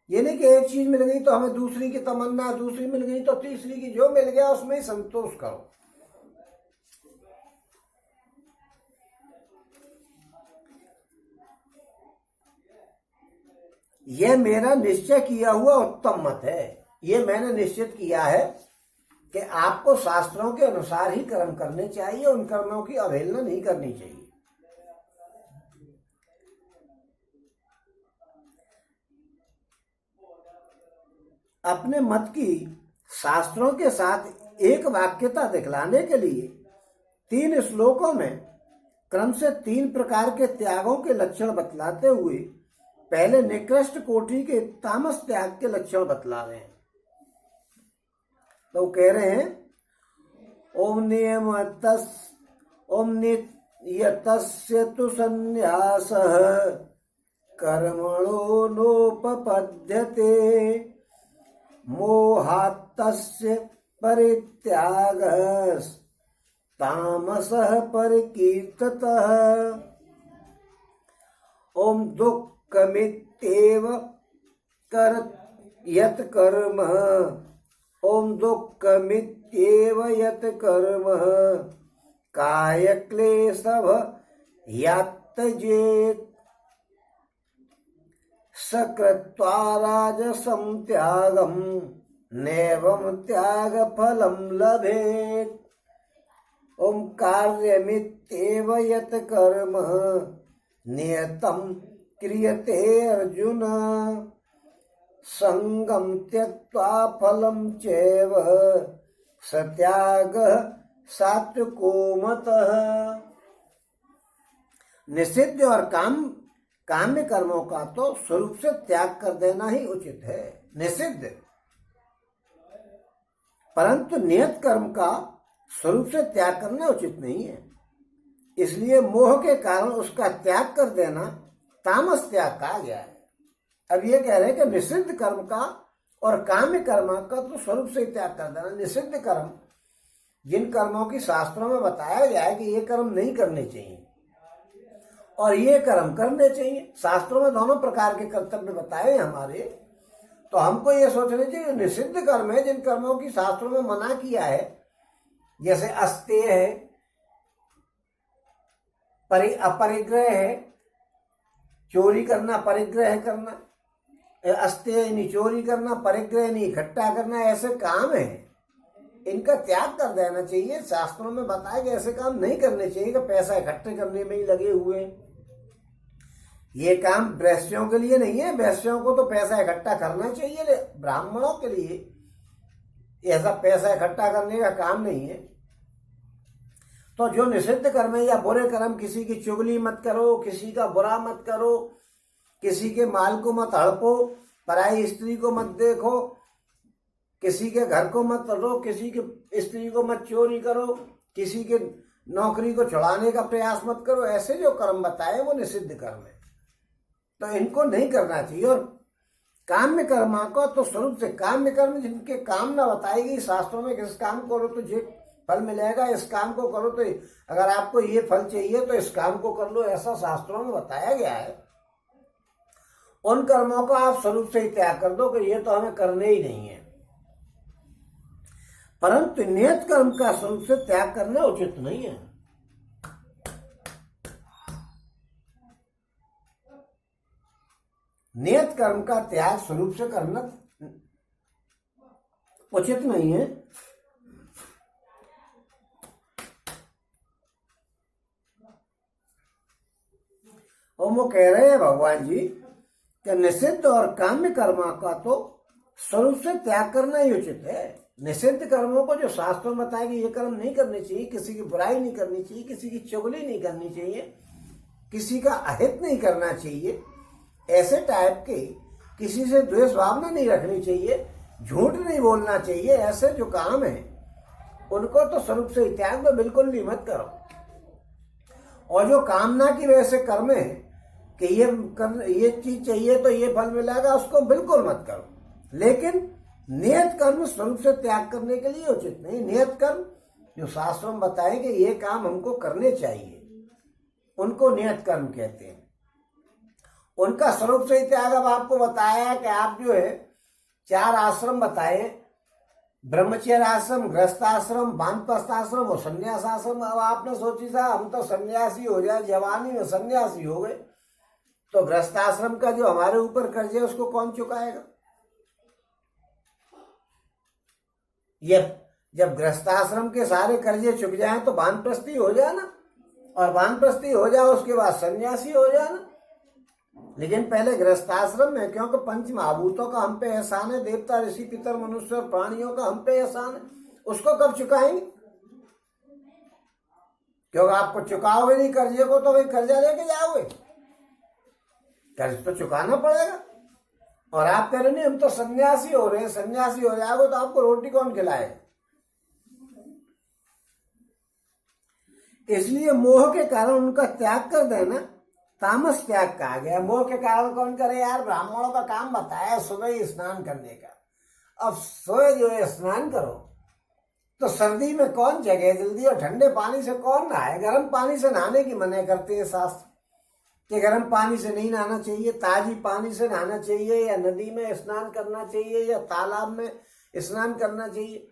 ये नहीं कि एक चीज मिल गई तो हमें दूसरी की तमन्ना, दूसरी मिल गई तो तीसरी की, जो मिल गया उसमें ही संतोष करो। यह मेरा निश्चय किया हुआ उत्तम मत है। ये मैंने निश्चित किया है कि आपको शास्त्रों के अनुसार ही कर्म करने चाहिए, उन कर्मों की अवहेलना नहीं करनी चाहिए। अपने मत की शास्त्रों के साथ एक वाक्यता दिखलाने के लिए 3 श्लोकों में क्रम से 3 प्रकार के त्यागों के लक्षण बतलाते हुए पहले निकृष्ट कोटि के तामस त्याग के लक्षण बतला रहे हैं। तो कह रहे हैं ओम यतस्य तु संन्यासः कर्मणो नोपपद्यते मोहात्तस्य परित्यागस्तामसः परिकीर्ततः। ओम दुःखमित्येव यत् कर्म, ओम दुःखमित्येव यत् कर्म कायक्लेशः यात्यजेत् सकृत्वा राजसं त्यागं नैवं त्यागफलं लभेत्। ओम कार्यमित्येव यत् कर्म नियतं क्रियते अर्जुन संगं त्यक्त्वा फलं चैव सत्यागः सात्विको मतः। निषिद्ध और काम्य कर्मों का तो स्वरूप से त्याग कर देना ही उचित है, निषिद्ध, परंतु नियत कर्म का स्वरूप से त्याग करना उचित नहीं है। इसलिए मोह के कारण उसका त्याग कर देना तामस त्याग कहा गया है। अब ये कह रहे हैं कि निषिद्ध कर्म का और काम्य कर्म का तो स्वरूप से त्याग कर देना। निषिद्ध कर्म, जिन कर्मों की शास्त्रों में बताया गया है कि ये कर्म नहीं करने चाहिए और ये कर्म करने चाहिए, शास्त्रों में दोनों प्रकार के कर्तव्य बताए हैं हमारे, तो हमको ये सोचना चाहिए निषिद्ध कर्म है जिन कर्मों की शास्त्रों में मना किया है, जैसे अस्तेय है, अपरिग्रह है, चोरी करना, परिग्रह करना, अस्तेय यानी चोरी करना, परिग्रह यानी इकट्ठा करना, ऐसे काम है, इनका त्याग कर देना चाहिए। शास्त्रों में बताया कि ऐसे काम नहीं करने चाहिए कि पैसा इकट्ठे करने में ही लगे हुए। ये काम वैश्यों के लिए नहीं है, वैश्यों को तो पैसा इकट्ठा करना चाहिए, ब्राह्मणों के लिए ऐसा पैसा इकट्ठा करने का काम नहीं है। तो जो निषिद्ध कर्म है या बुरे कर्म, किसी की चुगली मत करो, किसी का बुरा मत करो, किसी के माल को मत हड़पो, पराई स्त्री को मत देखो, किसी के घर को मत लो, किसी की स्त्री को मत चोरी करो, किसी के नौकरी को छुड़ाने का प्रयास मत करो, ऐसे जो कर्म बताए वो निषिद्ध कर्म है, तो इनको नहीं करना चाहिए। और काम्य कर्म को तो स्वरूप से काम्य कर्म जिनके कामना बताएगी शास्त्रों में, किस काम करो तो ये फल मिलेगा, इस काम को करो तो अगर आपको ये फल चाहिए तो इस काम को कर लो, ऐसा शास्त्रों में बताया गया है। उन कर्मों को आप स्वरूप से ही त्याग कर दो कि ये तो हमें करने ही नहीं है, परंतु नियत कर्म का स्वरूप से त्याग करना उचित नहीं है। नियत कर्म का त्याग स्वरूप से करना उचित नहीं है। और वो कह रहे हैं भगवान जी कि निषिद्ध और काम्य कर्म का तो स्वरूप से त्याग करना ही उचित है। निषिद्ध कर्मों को जो शास्त्रों में बताया कि ये कर्म नहीं करने चाहिए, किसी की बुराई नहीं करनी चाहिए, किसी की चुगली नहीं करनी चाहिए, किसी का अहित नहीं करना चाहिए, ऐसे टाइप के किसी से द्वेष भावना नहीं रखनी चाहिए, झूठ नहीं बोलना चाहिए, ऐसे जो काम है उनको तो स्वरूप से त्याग में बिल्कुल भी मत करो। और जो कामना की वजह से कर्म है कि ये चीज चाहिए तो ये फल मिलेगा, उसको बिल्कुल मत करो। लेकिन नियत कर्म स्वरूप से त्याग करने के लिए उचित नहीं। नियत कर्म जो शास्त्रों में बताए कि ये काम हमको करने चाहिए, उनको नियत कर्म कहते हैं। उनका स्वरूप से त्याग अब आपको बताया कि आप जो है 4 आश्रम बताए, ब्रह्मचर्य आश्रम, गृहस्थ आश्रम, वानप्रस्थ आश्रम और संन्यास आश्रम। अब आपने सोची था हम तो सन्यासी हो जाए, जवानी में सन्यासी हो गए, तो गृहस्थ आश्रम का जो हमारे ऊपर कर्ज है उसको कौन चुकाएगा? ये जब गृहस्थाश्रम के सारे कर्जे चुक जाए तो वानप्रस्थी हो जाए ना, और वानप्रस्थी हो जाए उसके बाद सन्यासी हो जाए ना। लेकिन पहले गृहस्थाश्रम में, क्योंकि पंच महाभूतों का हम पे एहसान है, देवता ऋषि पितर मनुष्य और प्राणियों का हम पे एहसान है, उसको कब चुकाएंगे? क्योंकि आपको चुकाओगे नहीं कर्जे को तो भाई कर्जा लेके जाओगे, कर्ज तो चुकाना पड़ेगा। और आप कह रहे नहीं हम तो सन्यासी हो रहे हैं, सन्यासी हो जाओगे तो आपको रोटी कौन खिलाएगा? इसलिए मोह के कारण उनका त्याग कर देना तामस त्याग कहा गया। मोह के कारण कौन करे यार, ब्राह्मणों का काम बताया सुबह ही स्नान करने का। अब सुबह जो है स्नान करो तो सर्दी में कौन जगे जल्दी, और ठंडे पानी से कौन नहाए। गर्म पानी से नहाने की मना करते हैं शास्त्र कि गर्म पानी से नहीं नहाना चाहिए, ताजी पानी से नहाना चाहिए, या नदी में स्नान करना चाहिए, या तालाब में स्नान करना चाहिए।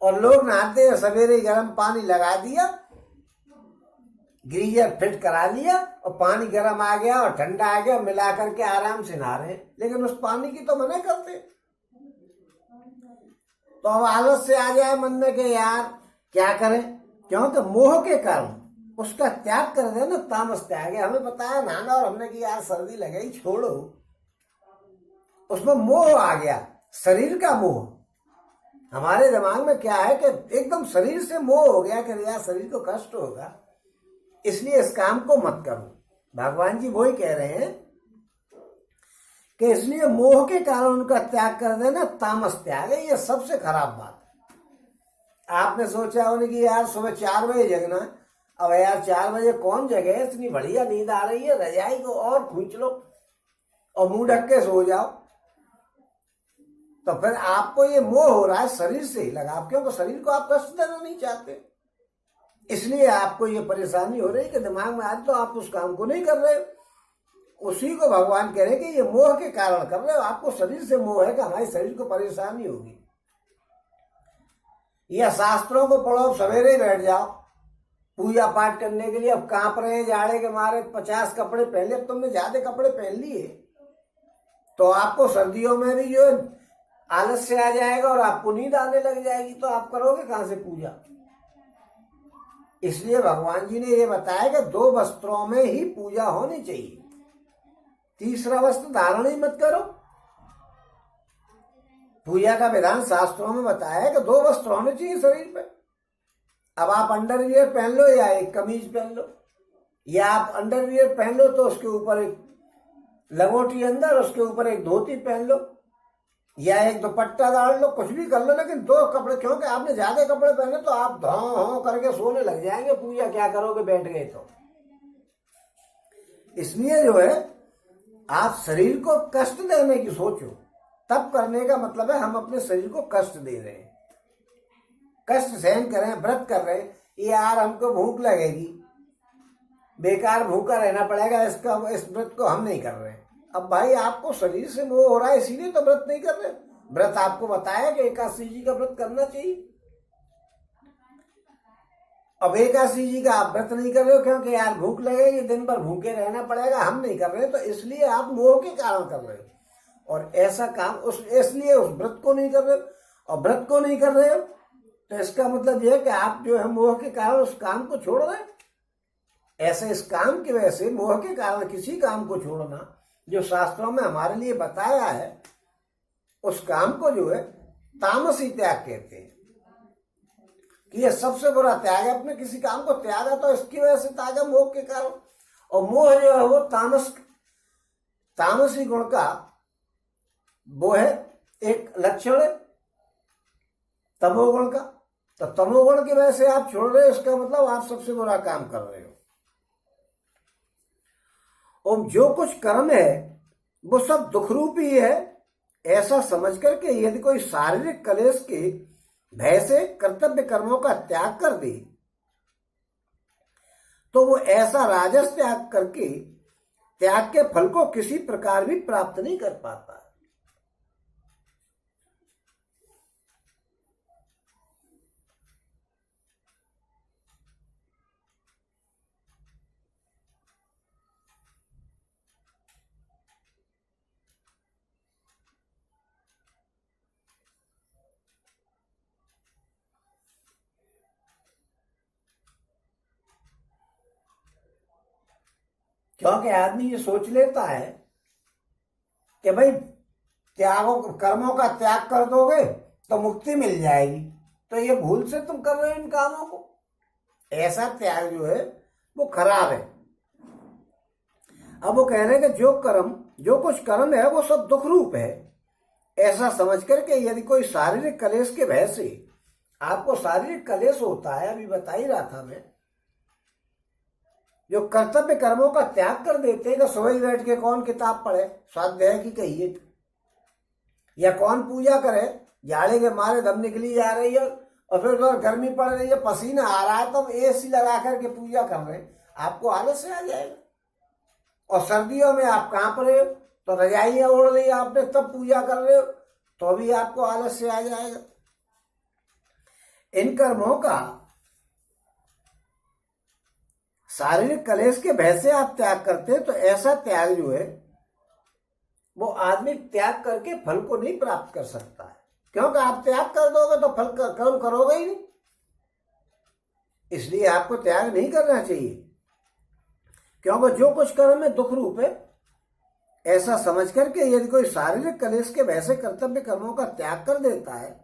और लोग नहाते हैं सवेरे गर्म पानी लगा दिया, गीजर फिट करा लिया और पानी गर्म आ गया और ठंडा आ गया, मिला करके आराम से नहा रहे हैं, लेकिन उस पानी की तो मना करते। तो अब आलस से आ जाए मन में कि यार क्या करें, क्योंकि मोह के कारण उसका त्याग कर देना तामस त्याग है। हमें बताया नहाना और हमने कि यार सर्दी लगे छोड़ो, उसमें मोह आ गया, शरीर का मोह। हमारे दिमाग में क्या है कि एकदम शरीर से मोह हो गया कि यार शरीर को कष्ट होगा, इसलिए इस काम को मत करो। भगवान जी वही कह रहे हैं कि इसलिए मोह के कारण उनका त्याग कर देना तामस त्याग है। ये सबसे खराब बात है। आपने सोचा होने कि यार सुबह 4 बजे जगना, अब यार 4 बजे कौन जगे, इतनी बढ़िया नींद आ रही है, रजाई को और खींच लो और मुंह ढक के सो जाओ। तो फिर आपको ये मोह हो रहा है शरीर से ही लगाव, क्योंकि शरीर को आप कष्ट देना नहीं चाहते, इसलिए आपको ये परेशानी हो रही है कि दिमाग में आज तो आप उस काम को नहीं कर रहे। उसी को भगवान कह रहे हैं कि ये मोह के कारण कर रहे हो, आपको शरीर से मोह है कि हमारे शरीर को परेशानी होगी। या शास्त्रों को पढ़ो, सवेरे ही बैठ जाओ पूजा पाठ करने के लिए। अब कांप रहे हैं जाड़े के मारे, 50 कपड़े पहले, अब तुमने ज्यादा कपड़े पहन लिए तो आपको सर्दियों में भी जो आलस से आ जाएगा और आपको नींद आने लग जाएगी, तो आप करोगे कहां से पूजा। इसलिए भगवान जी ने ये बताया कि 2 वस्त्रों में ही पूजा होनी चाहिए, तीसरा वस्त्र धारण ही मत करो। पूजा का विधान शास्त्रों में बताया है कि 2 वस्त्र होने चाहिए शरीर पे। अब आप अंडरवियर पहन लो या एक कमीज पहन लो, या आप अंडरवियर पहन लो तो उसके ऊपर एक लंगोटी अंदर, उसके ऊपर एक धोती पहन लो या एक दुपट्टा डाल लो, कुछ भी कर लो, लेकिन 2 कपड़े, क्योंकि आपने ज्यादा कपड़े पहने तो आप धौ करके सोने लग जाएंगे, पूजा क्या करोगे बैठ गए तो। इसलिए जो है आप शरीर को कष्ट देने की सोचो, तब करने का मतलब है हम अपने शरीर को कष्ट दे रहे हैं, कष्ट सहन कर रहे हैं, व्रत कर रहे हैं। यार हमको भूख लगेगी, बेकार भूखा रहना पड़ेगा, इस व्रत को हम नहीं कर रहे हैं। अब भाई आपको शरीर से मोह हो रहा है इसीलिए तो व्रत नहीं कर रहे। व्रत आपको बताया कि एकादशी जी का व्रत करना चाहिए, अब एकादशी जी का आप व्रत नहीं कर रहे हो क्योंकि यार भूख लगेगी, दिन भर भूखे रहना पड़ेगा, हम नहीं कर रहे, तो इसलिए आप मोह के कारण कर रहे हो। और ऐसा काम इसलिए उस व्रत को नहीं कर रहे हो, और व्रत को नहीं कर रहे हो तो इसका मतलब यह है कि आप जो है मोह के कारण उस काम को छोड़ रहे हैं। ऐसे इस काम की वजह से, मोह के कारण किसी काम को छोड़ना जो शास्त्रों में हमारे लिए बताया है, उस काम को जो है तामसी त्याग कहते हैं कि यह सबसे बुरा त्याग है। अपने किसी काम को त्यागा तो इसकी वजह से त्यागा मोह के कारण, और मोह जो है वो तामसी गुण का वो है एक लक्षण है तमोगुण का। तो तमोगुण की वजह से आप छोड़ रहे हो, इसका मतलब आप सबसे बुरा काम कर रहे हो। और जो कुछ कर्म है वो सब दुखरूपी है, ऐसा समझ करके यदि कोई शारीरिक कलेश के भय से कर्तव्य कर्मों का त्याग कर दे तो वो ऐसा राजस त्याग करके त्याग के फल को किसी प्रकार भी प्राप्त नहीं कर पाता। क्योंकि आदमी ये सोच लेता है कि भाई कर्मों का त्याग कर दोगे तो मुक्ति मिल जाएगी, तो ये भूल से तुम कर रहे हो इन कामों को। ऐसा त्याग जो है वो खराब है। अब वो कह रहे हैं कि जो कुछ कर्म है वो सब दुख रूप है, ऐसा समझ करके यदि कोई शारीरिक कलेश के भय से, आपको शारीरिक कलेश होता है, अभी बता ही रहा था मैं जो कर्तव्य कर्मों का त्याग कर देते हैं कि सुबह ही बैठ के कौन किताब पढ़े, स्वाध्याय की कहिए, या कौन पूजा करे, जाड़े के मारे दम निकली जा रही है और फिर तो गर्मी पड़ रही है, पसीना आ रहा है, तब एसी लगा करके पूजा कर रहे हैं, आपको आलस से आ जाएगा। और सर्दियों में आप कहां रहे हो, तो रजाइयां ओढ़ ली आपने, तब पूजा कर रहे हो, तो भी आपको आलस से आ जाएगा। इन कर्मों का शारीरिक कलेश के भय से आप त्याग करते हैं, तो ऐसा त्याग जो है वो आदमी त्याग करके फल को नहीं प्राप्त कर सकता है, क्योंकि आप त्याग कर दोगे तो फल कर्म करोगे ही नहीं। इसलिए आपको त्याग नहीं करना चाहिए, क्योंकि जो कुछ कर्म में दुख रूप है, ऐसा समझ करके यदि कोई शारीरिक कलेश के वैसे कर्तव्य कर्मों का त्याग कर देता है,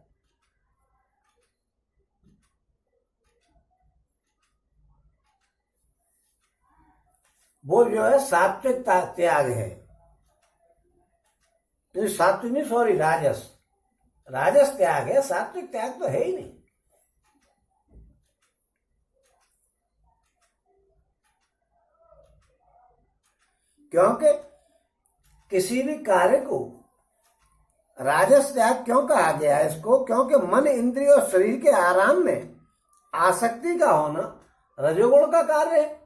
वो जो है सात्विक त्याग है। तो सात्विक नहीं, सॉरी, राजस त्याग है, सात्विक त्याग तो है ही नहीं। क्योंकि किसी भी कार्य को राजस त्याग क्यों कहा गया है इसको, क्योंकि मन, इंद्रिय और शरीर के आराम में आसक्ति का होना रजोगुण का कार्य है,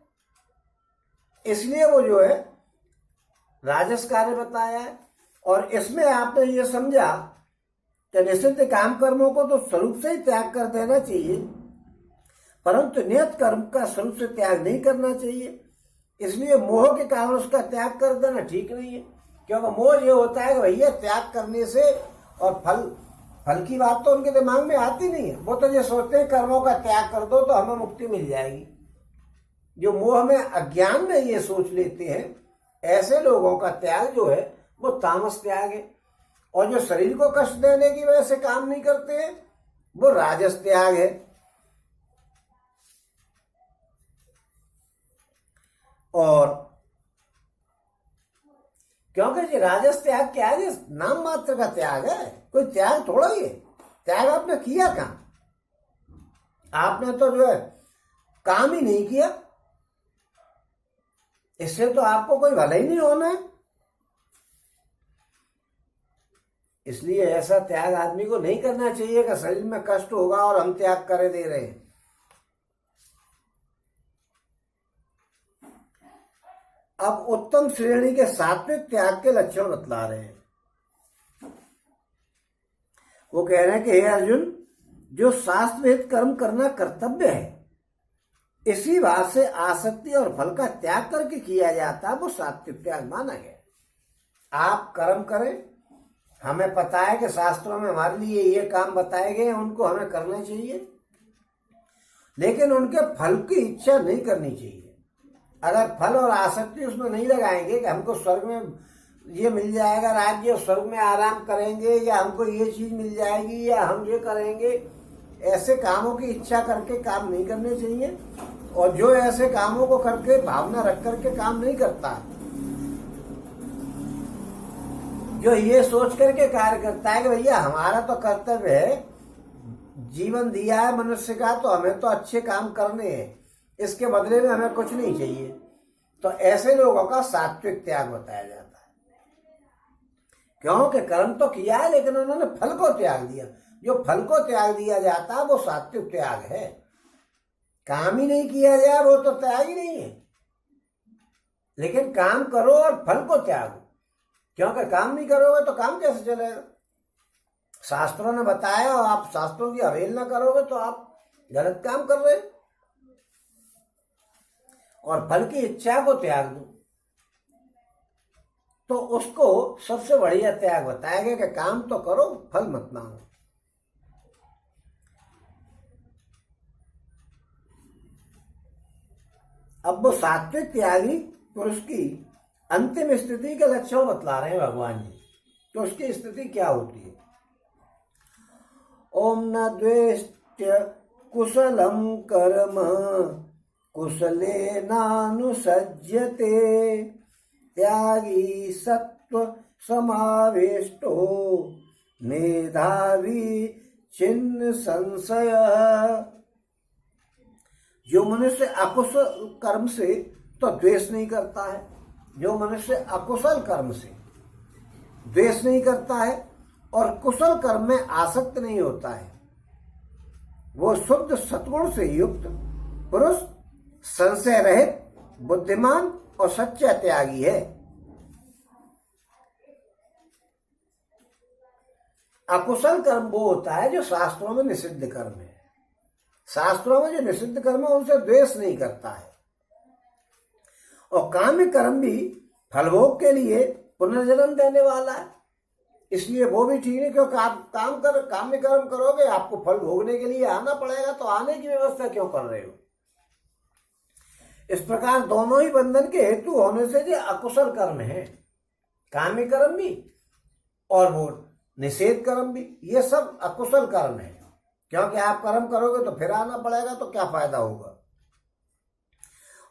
इसलिए वो जो है राजस कार्य बताया है। और इसमें आपने ये समझा कि निषिद्ध काम कर्मों को तो स्वरूप से ही त्याग कर देना चाहिए, परंतु नियत कर्म का स्वरूप से त्याग नहीं करना चाहिए। इसलिए मोह के कारण उसका त्याग कर देना ठीक नहीं है, क्योंकि मोह ये होता है कि भैया त्याग करने से, और फल की बात तो उनके दिमाग में आती नहीं है, वो तो ये सोचते हैं कर्मों का त्याग कर दो तो हमें मुक्ति मिल जाएगी। जो मोह में, अज्ञान में ये सोच लेते हैं, ऐसे लोगों का त्याग जो है वो तामस त्याग है। और जो शरीर को कष्ट देने की वजह से काम नहीं करते हैं, वो राजस त्याग है। और क्योंकि ये राजस त्याग क्या है, नाम मात्र का त्याग है, कोई त्याग थोड़ा ही है। त्याग आपने किया कहां, आपने तो जो है काम ही नहीं किया, इससे तो आपको कोई भला ही नहीं होना है। इसलिए ऐसा त्याग आदमी को नहीं करना चाहिए कि शरीर में कष्ट होगा और हम त्याग करे दे रहे हैं। अब उत्तम श्रेणी के सात्विक त्याग के लक्षण बतला रहे हैं। वो कह रहे हैं कि हे अर्जुन, जो शास्त्रविहित कर्म करना कर्तव्य है, इसी बात से आसक्ति और फल का त्याग करके किया जाता है, वो सात्विक त्याग माना गया। आप कर्म करें, हमें पता है कि शास्त्रों में हमारे लिए ये काम बताए गए हैं, उनको हमें करना चाहिए, लेकिन उनके फल की इच्छा नहीं करनी चाहिए। अगर फल और आसक्ति उसमें नहीं लगाएंगे कि हमको स्वर्ग में ये मिल जाएगा राज्य, स्वर्ग में आराम करेंगे, या हमको ये चीज मिल जाएगी, या हम ये करेंगे, ऐसे कामों की इच्छा करके काम नहीं करने चाहिए। और जो ऐसे कामों को करके भावना रख करके काम नहीं करता, जो ये सोच करके कार्य करता है कि भैया हमारा तो कर्तव्य है, जीवन दिया है मनुष्य का, तो हमें तो अच्छे काम करने हैं, इसके बदले में हमें कुछ नहीं चाहिए, तो ऐसे लोगों का सात्विक त्याग बताया जाता है। क्योंकि कर्म तो किया है, लेकिन उन्होंने फल को त्याग दिया। जो फल को त्याग दिया जाता है वो सात्विक त्याग है। काम ही नहीं किया जाए वो तो त्याग ही नहीं है, लेकिन काम करो और फल को त्यागो, क्योंकि काम नहीं करोगे तो काम कैसे चलेगा। शास्त्रों ने बताया और आप शास्त्रों की अवहेलना करोगे तो आप गलत काम कर रहे हो। और फल की इच्छा को त्याग दो, तो उसको सबसे बढ़िया त्याग बताया गया कि काम तो करो, फल मत मांगो। अब वो सात्विक त्यागी पुरुष की अंतिम स्थिति के लक्षण बतला रहे हैं भगवान जी, तो उसकी स्थिति क्या होती है। ओम न द्वेष्ट्य कुशलम कर्म कुशले नानुसज्जते त्यागी सत्व समावेष्टो मेधावी छिन्न संशय। जो मनुष्य अकुशल कर्म से तो द्वेष नहीं करता है। जो मनुष्य अकुशल कर्म से द्वेष नहीं करता है और कुशल कर्म में आसक्त नहीं होता है, वो शुद्ध सत्गुण से युक्त पुरुष, संशय रहित, बुद्धिमान और सच्चा त्यागी है। अकुशल कर्म वो होता है जो शास्त्रों में निषिद्ध कर्म है। शास्त्रों में जो निषिद्ध कर्म है उनसे द्वेष नहीं करता है। और काम्य कर्म भी फलभोग के लिए पुनर्जन्म देने वाला है, इसलिए वो भी ठीक नहीं। क्योंकि आप काम्य कर्म करोगे, आपको फल भोगने के लिए आना पड़ेगा, तो आने की व्यवस्था क्यों कर रहे हो? इस प्रकार दोनों ही बंधन के हेतु होने से जो अकुशल कर्म है, काम्य कर्म भी और वो निषेध कर्म भी, ये सब अकुशल कर्म है। क्योंकि आप कर्म करोगे तो फिर आना पड़ेगा, तो क्या फायदा होगा।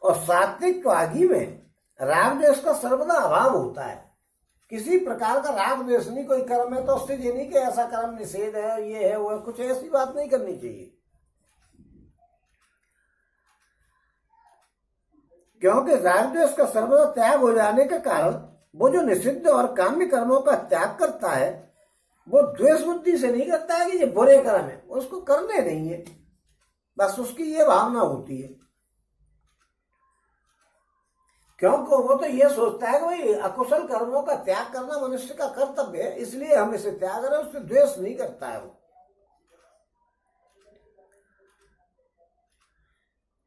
और सात्विक त्यागी में राग द्वेष का सर्वदा अभाव होता है। किसी प्रकार का राग द्वेष नहीं। कोई कर्म है तो उससे ये नहीं कि ऐसा कर्म निषेध है, ये है वो है, कुछ ऐसी बात नहीं करनी चाहिए। क्योंकि राग द्वेष का सर्वदा त्याग हो जाने के कारण वो जो निषिद्ध और काम्य कर्मों का त्याग करता है, वो द्वेष बुद्धि से नहीं करता है कि ये बुरे कर्म है, उसको करने नहीं है, बस उसकी ये भावना होती है। क्योंकि वो तो ये सोचता है कि भाई अकुशल कर्मों का त्याग करना मनुष्य का कर्तव्य है, इसलिए हम इसे त्याग करें, उससे द्वेष नहीं करता है।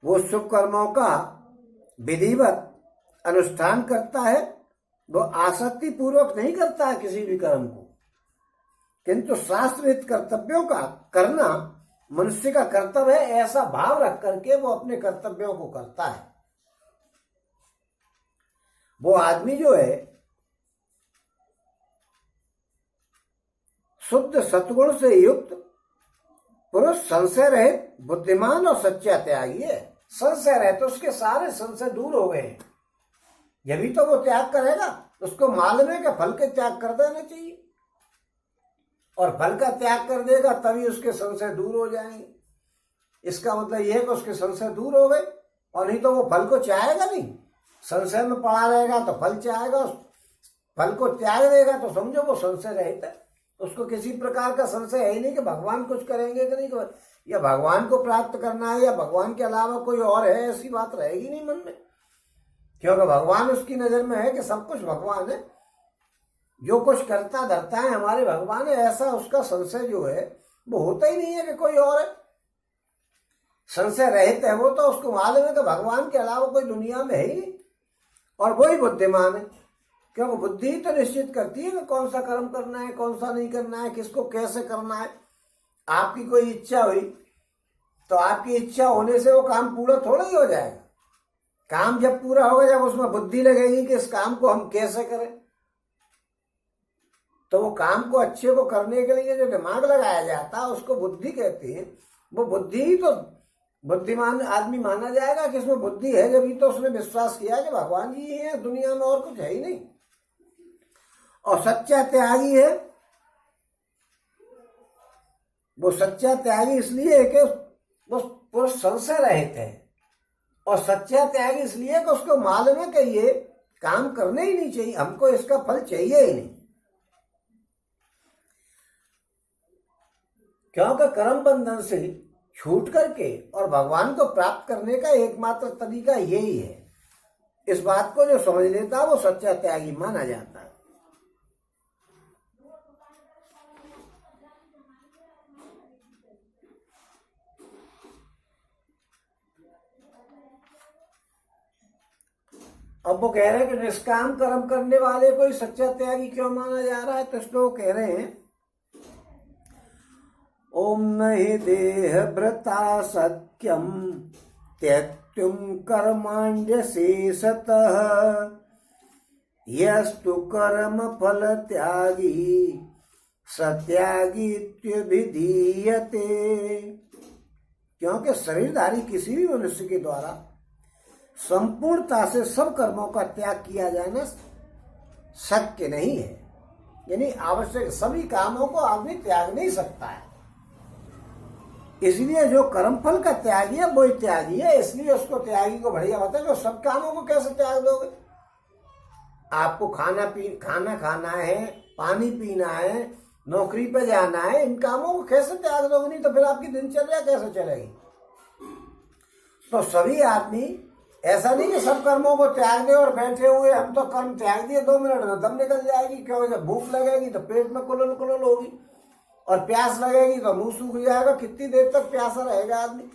वो शुभ कर्मों का विधिवत अनुष्ठान करता है, वो आसक्ति पूर्वक नहीं करता है किसी भी कर्म को, किंतु शास्त्रविहित कर्तव्यों का करना मनुष्य का कर्तव्य है, ऐसा भाव रख करके वो अपने कर्तव्यों को करता है। वो आदमी जो है शुद्ध सत्गुण से युक्त पुरुष, संशय रहित, बुद्धिमान और सच्चा त्यागी है। संशय रहित, तो उसके सारे संशय दूर हो गए हैं, यही तो वो त्याग करेगा। उसको मालूम है कि फल के त्याग कर देना चाहिए, और फल का त्याग कर देगा तभी उसके संशय दूर हो जाएंगे। इसका मतलब यह है कि उसके संशय दूर हो गए, और नहीं तो वो फल को चाहेगा नहीं। संशय में पड़ा रहेगा तो फल चाहेगा, फल को त्याग देगा तो समझो वो संशय रहित है। उसको किसी प्रकार का संशय है ही नहीं कि भगवान कुछ करेंगे कि नहीं, या भगवान को प्राप्त करना है, या भगवान के अलावा कोई और है, ऐसी बात रहेगी नहीं मन में। क्योंकि भगवान उसकी नजर में है कि सब कुछ भगवान है, जो कुछ करता धरता है हमारे भगवान है, ऐसा उसका संशय जो है वो होता ही नहीं है कि कोई और है। संशय रहित है वो, तो उसको मालूम है कि भगवान के अलावा कोई दुनिया में है ही नहीं, और वही बुद्धिमान है। क्योंकि बुद्धि तो निश्चित करती है कि कौन सा कर्म करना है, कौन सा नहीं करना है, किसको कैसे करना है। आपकी कोई इच्छा हुई तो आपकी इच्छा होने से वो काम पूरा थोड़ा ही हो जाएगा। काम जब पूरा होगा, जब उसमें बुद्धि लगेगी कि इस काम को हम कैसे करें, तो वो काम को अच्छे को करने के लिए जो दिमाग लगाया जाता है उसको बुद्धि कहते हैं। वो बुद्धि ही तो बुद्धिमान आदमी माना जाएगा कि इसमें बुद्धि है, जब ही तो उसने विश्वास किया कि भगवान जी है दुनिया में, और कुछ है ही नहीं। और सच्चा त्यागी है, वो सच्चा त्यागी इसलिए है कि वो पुरुष संशय रहित है, और सच्चा त्यागी इसलिए कि उसको मालूम है कि ये काम करने ही नहीं चाहिए, हमको इसका फल चाहिए ही नहीं। क्योंकि कर्म बंधन से छूट करके और भगवान को प्राप्त करने का एकमात्र तरीका यही है। इस बात को जो समझ लेता है वो सच्चा त्यागी माना जाता है। अब वो कह रहे हैं कि निष्काम कर्म करने वाले को ही सच्चा त्यागी क्यों माना जा रहा है, तो इसको कह रहे हैं ओम नहि देह व्रता सत्यम त्यक्तुम कर्माण्य शेषतः यस्तु कर्म फल त्यागी सत्यागीत्यभिधीयते। क्योंकि शरीरधारी किसी भी मनुष्य के द्वारा संपूर्णता से सब कर्मों का त्याग किया जाना शक्य नहीं है। यानी आवश्यक सभी कामों को आदमी त्याग नहीं सकता है। इसलिए जो कर्मफल का त्यागी है वो त्यागी है, इसलिए उसको त्यागी को बढ़िया बताया। जो सब कामों को कैसे त्याग दोगे? आपको खाना खाना है, पानी पीना है, नौकरी पे जाना है, इन कामों को कैसे त्याग दोगे? नहीं तो फिर आपकी दिनचर्या कैसे चलेगी? तो सभी आदमी ऐसा नहीं कि सब कर्मों को त्याग दे और बैठे हुए हम तो कर्म त्याग दिए 2 मिनट में दम निकल जाएगी। क्यों? जब भूख लगेगी तो पेट में कुलल कुलल होगी, और प्यास लगेगी तो मुंह सूख जाएगा। कितनी देर तक प्यासा रहेगा आदमी?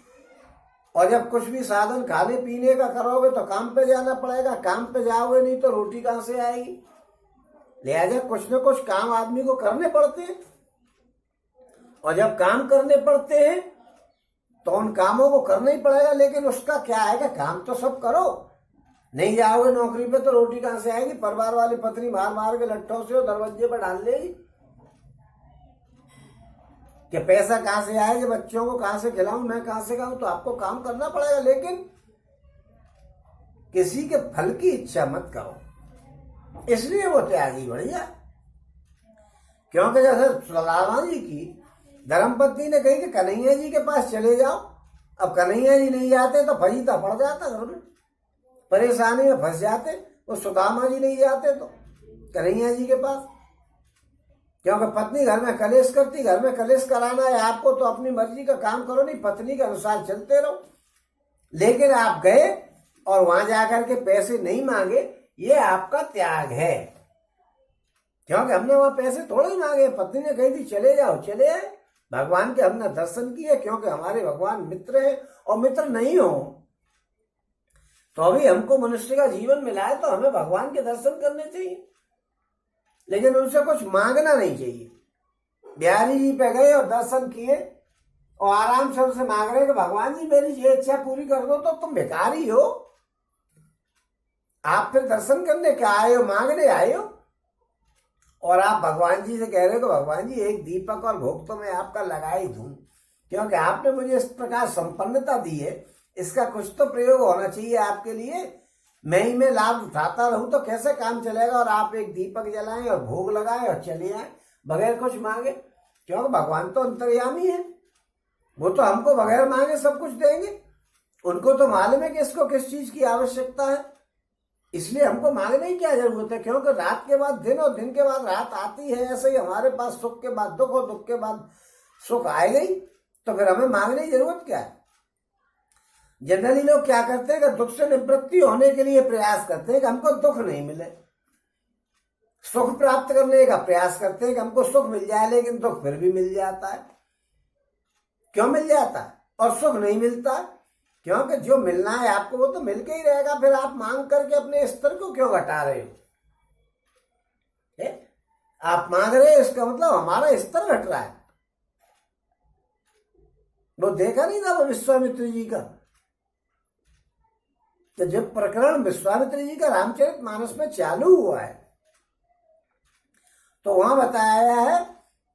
और जब कुछ भी साधन खाने पीने का करोगे तो काम पे जाना पड़ेगा, काम पे जाओगे नहीं तो रोटी कहां से आएगी? लिहाजा कुछ न कुछ काम आदमी को करने पड़ते हैं, और जब काम करने पड़ते हैं तो उन कामों को करना ही पड़ेगा। लेकिन उसका क्या है कि काम तो सब करो, नहीं जाओगे नौकरी पे तो रोटी कहां से आएगी? परिवार वाली पत्नी मार मार के लट्ठों से दरवाजे पर डाल देगी कि पैसा कहां से आएगा, बच्चों को कहां से खिलाऊं, मैं कहां से खाऊं? तो आपको काम करना पड़ेगा, लेकिन किसी के फल की इच्छा मत करो। इसलिए वो त्यागी बढ़िया। क्योंकि जैसे सुदामा जी की धर्मपत्नी ने कही कि कन्हैया जी के पास चले जाओ। अब कन्हैया जी नहीं जाते तो फजीता पड़ जाता, घर में परेशानी में फंस जाते। वो सुदामा जी नहीं जाते तो कन्हैया जी के पास, क्योंकि पत्नी घर में कलेश करती। घर में कलेश कराना है आपको तो अपनी मर्जी का काम करो, नहीं पत्नी के अनुसार चलते रहो। लेकिन आप गए और वहां जाकर के पैसे नहीं मांगे, ये आपका त्याग है। क्योंकि हमने वहां पैसे थोड़े ही मांगे, पत्नी ने कही थी चले जाओ, चले आए। भगवान के हमने दर्शन किए, क्योंकि हमारे भगवान मित्र हैं। और मित्र नहीं हो तो अभी हमको मनुष्य का जीवन मिला है तो हमें भगवान के दर्शन करने चाहिए, लेकिन उनसे कुछ मांगना नहीं चाहिए। बिहारी जी पे गए और दर्शन किए और आराम से उनसे मांग रहे कि भगवान जी मेरी ये इच्छा पूरी कर दो, तो तुम भिखारी हो। आप फिर दर्शन करने क्या आए हो? मांगने आए हो। और आप भगवान जी से कह रहे हो कि भगवान जी एक दीपक और भोग तो मैं आपका लगा ही दूं, क्योंकि आपने मुझे इस प्रकार संपन्नता दी है, इसका कुछ तो प्रयोग होना चाहिए आपके लिए। मैं ही में लाभ उठाता रहूं तो कैसे काम चलेगा? और आप एक दीपक जलाएं और भोग लगाएं और चले आए बगैर कुछ मांगे। क्योंकि भगवान तो अंतर्यामी है, वो तो हमको बगैर मांगे सब कुछ देंगे। उनको तो मालूम है कि इसको किस चीज की आवश्यकता है, इसलिए हमको मांगने की क्या जरूरत है? क्योंकि रात के बाद दिन और दिन के बाद रात आती है, ऐसे ही हमारे पास सुख के बाद दुख और दुख के बाद सुख आएगा ही। तो फिर हमें मांगने की जरूरत क्या है? जनरली लोग क्या करते हैं कि दुख से निवृत्ति होने के लिए प्रयास करते हैं कि हमको दुख नहीं मिले, सुख प्राप्त करने का प्रयास करते हैं कि हमको सुख मिल जाए, लेकिन दुख फिर भी मिल जाता है। क्यों मिल जाता है और सुख नहीं मिलता? क्योंकि जो मिलना है आपको वो तो मिल के ही रहेगा। फिर आप मांग करके अपने स्तर को क्यों घटा रहे हो? आप मांग रहे हो, इसका मतलब हमारा स्तर घट रहा है। वो देखा नहीं था वो विश्वामित्र जी का, तो जब प्रकरण विश्वामित्र जी का रामचरितमानस में चालू हुआ है तो वहां बताया है,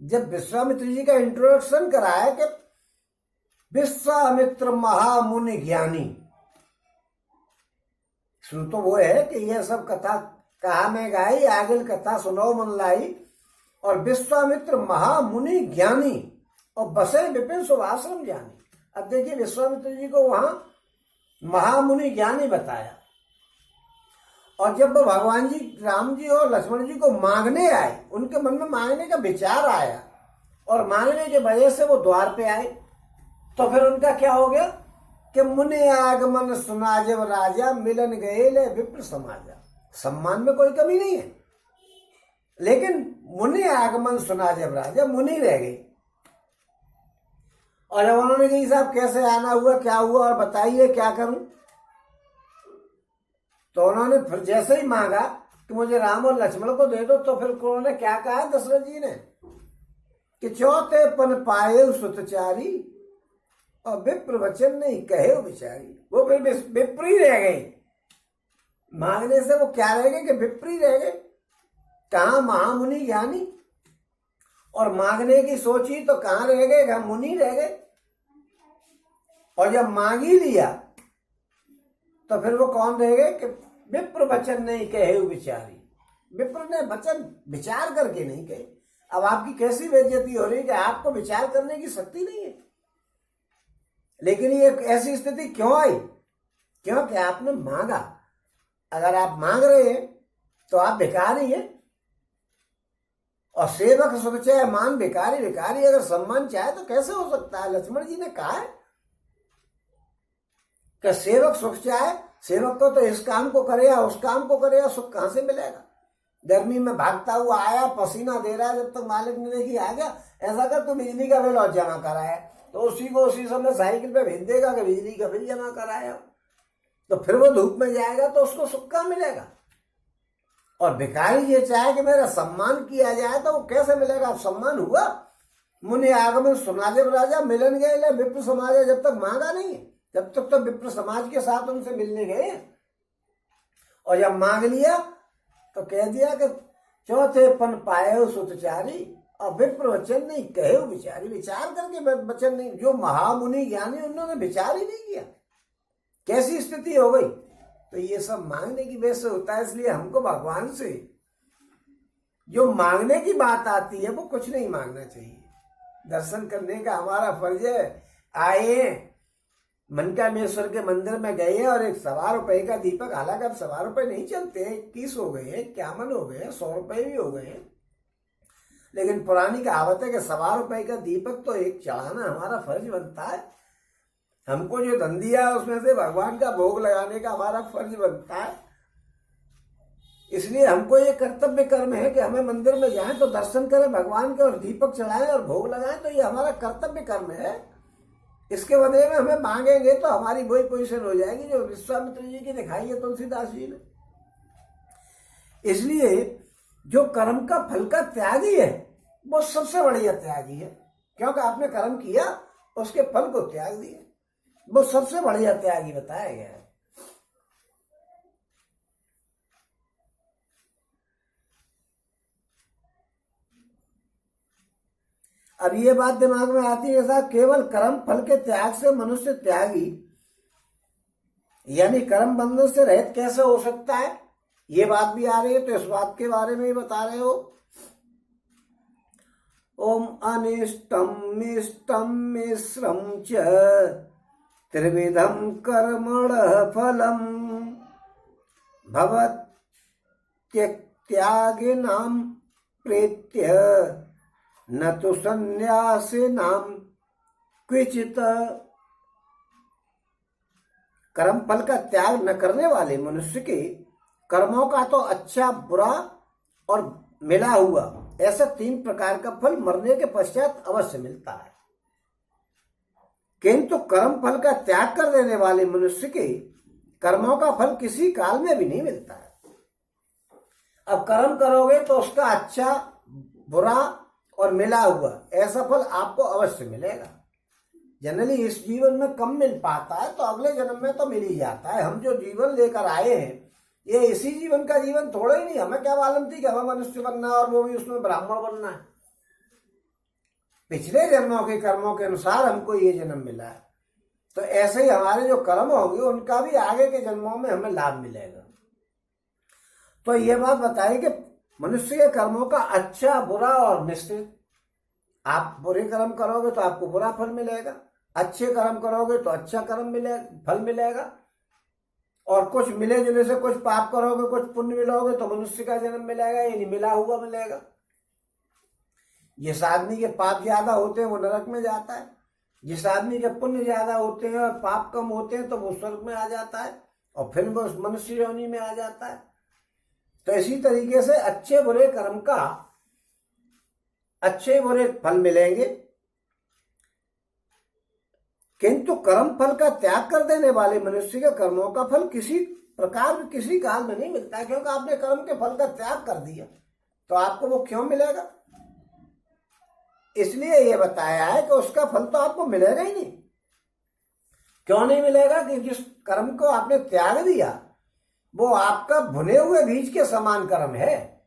जब विश्वामित्र जी का इंट्रोडक्शन कराया कि विश्वामित्र महामुनि ज्ञानी। सुन तो वो है कि यह सब कथा कहा में गाई, आगे कथा सुनो मन लाई। और विश्वामित्र महामुनि ज्ञानी और बसे विपिन शुभाश्रम ज्ञानी। अब देखिए विश्वामित्र जी को वहां महामुनि ज्ञानी बताया, और जब वो भगवान जी राम जी और लक्ष्मण जी को मांगने आए, उनके मन में मांगने का विचार आया और मांगने की वजह से वो द्वार पे आए, तो फिर उनका क्या हो गया कि मुनि आगमन सुना जब राजा, मिलन गए ले विप्र समाजा। सम्मान में कोई कमी नहीं है, लेकिन मुनि आगमन सुना जब राजा, मुनि रह गए। और जब उन्होंने कही साहब कैसे आना हुआ, क्या हुआ और बताइए क्या करूं, तो उन्होंने फिर जैसे ही मांगा कि मुझे राम और लक्ष्मण को दे दो, तो फिर उन्होंने क्या कहा दशरथ जी ने कि चौथे पन पाये सुतचारी और विप्र वचन नहीं कहे विचारी। वो फिर विप्री रह गई, मांगने से वो क्या रह गए कि विप्री रह गए। कहा महामुनि ज्ञानी, और मांगने की सोची तो कहां रह गए, कहा मुनि रह गए। और जब मांग ही लिया तो फिर वो कौन रह गए कि विप्र वचन नहीं कहे विचारी। विप्र ने वचन विचार करके नहीं कहे। अब आपकी कैसी बेइज्जती हो रही है कि आपको विचार करने की शक्ति नहीं है। लेकिन ये ऐसी स्थिति क्यों आई? क्योंकि आपने मांगा। अगर आप मांग रहे हैं तो आप भिखारी हैं। और सेवक सुख चाहे मान भिखारी, भिखारी अगर सम्मान चाहे तो कैसे हो सकता है? लक्ष्मण जी ने कहा है कि सेवक सुख चाहे, सेवक को तो इस काम को करे या उस काम को करे, या सुख कहां से मिलेगा? गर्मी में भागता हुआ आया, पसीना दे रहा है, जब तक मालिक ने देखी आ गया, ऐसा कर तो बिजली का बिल और जमा कराया, तो उसी को उसी समय साइकिल पे भेज देगा कि बिजली का बिल जमा कराया। तो फिर वो धूप में जाएगा तो उसको सुख कहाँ मिलेगा? और भिखारी ये चाहे कि मेरा सम्मान किया जाए तो वो कैसे मिलेगा? सम्मान हुआ मुनि आगमन सुनादेव राजा मिलन गए विप्र समाज, जब तक मांगा नहीं, जब तक तो विप्र समाज के साथ उनसे मिलने गए। और जब मांग लिया तो कह दिया कि चौथे पन पाए सुतचारी, और विप्र वचन नहीं कहे विचारी। विचार करके वचन नहीं, जो महामुनि ज्ञानी उन्होंने विचार ही नहीं किया। कैसी स्थिति हो गई? तो ये सब मांगने की वजह से होता है। इसलिए हमको भगवान से जो मांगने की बात आती है वो कुछ नहीं मांगना चाहिए। दर्शन करने का हमारा फर्ज है। आए मनकामेश्वर के मंदिर में गए और एक 1.25 रुपए का दीपक, हालांकि अब 1.25 रुपए नहीं चलते, 21 हो गए, 51 हो गए, 100 रुपए भी हो गए, लेकिन पुरानी कहावत है कि 1.25 रुपए का दीपक तो एक चढ़ाना हमारा फर्ज बनता है। हमको जो धन दिया है उसमें से भगवान का भोग लगाने का हमारा फर्ज बनता है। इसलिए हमको ये कर्तव्य कर्म है कि हमें मंदिर में जाएं तो दर्शन करें भगवान के, और दीपक चढ़ाएं और भोग लगाएं, तो ये हमारा कर्तव्य कर्म है। इसके बदले में हमें मांगेंगे तो हमारी वही पोजीशन हो जाएगी जो विश्वामित्र जी की दिखाई है तुलसीदास जी ने। इसलिए जो कर्म का फल का त्यागी है वो सबसे बढ़िया त्यागी है, क्योंकि आपने कर्म किया उसके फल को त्याग दिया, वो सबसे बढ़िया त्यागी बताया गया है। अब ये बात दिमाग में आती है साहब, केवल कर्म फल के त्याग से मनुष्य त्यागी यानी कर्म बंधन से रहित कैसे हो सकता है? ये बात भी आ रही है, तो इस बात के बारे में ही बता रहे हो। ओम अनिष्टम मिष्टम मिश्रम च त्रिविधम कर्मण फलम भवत्यक्त्यागिनाम प्रेत्य न तो संन्यासिनाम क्वचित। कर्म फल का त्याग न करने वाले मनुष्य के कर्मों का तो अच्छा बुरा और मिला हुआ ऐसा 3 प्रकार का फल मरने के पश्चात अवश्य मिलता है, किंतु कर्म फल का त्याग कर देने वाले मनुष्य के कर्मों का फल किसी काल में भी नहीं मिलता है। अब कर्म करोगे तो उसका अच्छा बुरा और मिला हुआ ऐसा फल आपको अवश्य मिलेगा। जनरली इस जीवन में कम मिल पाता है, तो अगले जन्म में तो मिल ही जाता है। हम जो जीवन लेकर आए हैं ये इसी जीवन का जीवन थोड़ा ही नहीं। हमें क्या मालूम थी कि हमें मनुष्य बनना है और वो भी उसमें ब्राह्मण बनना है? पिछले जन्मों के कर्मों के अनुसार हमको ये जन्म मिला है, तो ऐसे ही हमारे जो कर्म होंगे उनका भी आगे के जन्मों में हमें लाभ मिलेगा। तो ये बात बताई कि मनुष्य के कर्मों का अच्छा बुरा और मिश्रित। आप बुरे कर्म करोगे तो आपको बुरा फल मिलेगा, अच्छे कर्म करोगे तो अच्छा फल मिलेगा, और कुछ मिले जुले से कुछ पाप करोगे कुछ पुण्य मिलोगे तो मनुष्य का जन्म मिलेगा, यानी मिला हुआ मिलेगा। जिस आदमी के पाप ज्यादा होते हैं वो नरक में जाता है, जिस आदमी के पुण्य ज्यादा होते हैं और पाप कम होते हैं तो वो स्वर्ग में आ जाता है, और फिर वो मनुष्य योनि में आ जाता है। तो इसी तरीके से अच्छे बुरे कर्म का अच्छे बुरे फल मिलेंगे, किंतु कर्म फल का त्याग कर देने वाले मनुष्य के कर्मों का फल किसी प्रकार किसी काल में नहीं मिलता है, क्योंकि आपने कर्म के फल का त्याग कर दिया। तो आपको वो क्यों मिलेगा? इसलिए ये बताया है कि उसका फल तो आपको मिलेगा ही नहीं। क्यों नहीं मिलेगा? कि जिस कर्म को आपने त्याग दिया वो आपका भुने हुए बीज के समान कर्म है,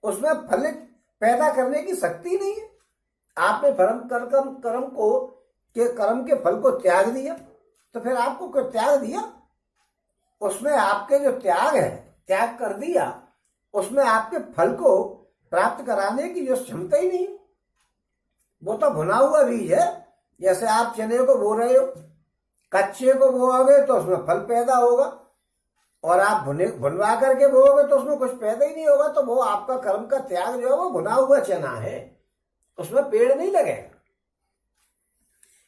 उसमें फल पैदा करने की शक्ति नहीं है। आपने कर्म के फल को त्याग दिया, तो फिर आपको क्यों त्याग दिया? उसमें आपके जो त्याग है, त्याग कर दिया, उसमें आपके फल को प्राप्त कराने की जो क्षमता ही नहीं। वो तो भुना हुआ बीज है। जैसे आप चने को बो रहे हो, कच्चे को बोओगे तो उसमें फल पैदा होगा, और आप भुनवा करके बोओगे तो उसमें कुछ पैदा ही नहीं होगा। तो वो आपका कर्म का त्याग जो है वो भुना हुआ चना है, उसमें पेड़ नहीं लगेगा।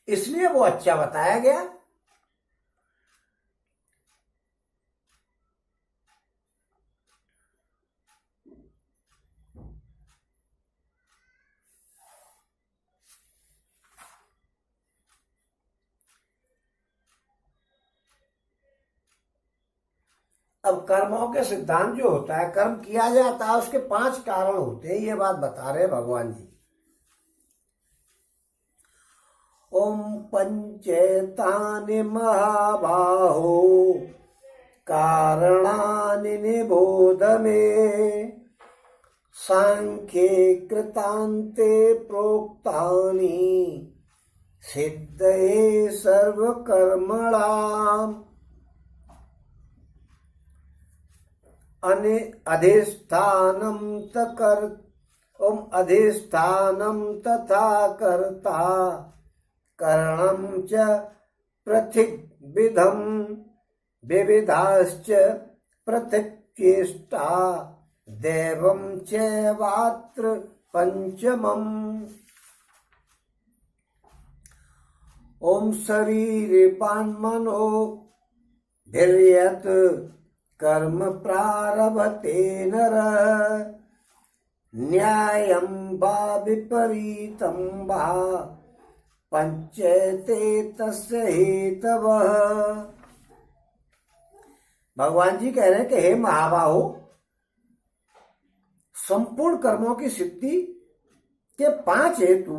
इसलिए वो अच्छा बताया गया। अब कर्मों के सिद्धांत जो होता है, कर्म किया जाता है उसके 5 कारण होते हैं, ये बात बता रहे भगवान जी। ओम पंचेतानि महाबाहो कारणानि निबोध मे, सांख्ये कृतान्ते प्रोक्तानि सिद्धये सर्वकर्मणाम्। अधिष्ठानं अधिष्ठानं तथा कर्ता करणं च पृथग्विधं विविधाश्च पृथक्चेष्टा दैवं चैवात्र पंचमम्। ओम शरीरपान्मनो धीर्यत कर्म प्रारभते नरः, न्यायं वा विपरीतं वा पंचैते तस्य हेतवः। भगवान जी कह रहे हैं कि हे महाबाहो, संपूर्ण कर्मों की सिद्धि के 5 हेतु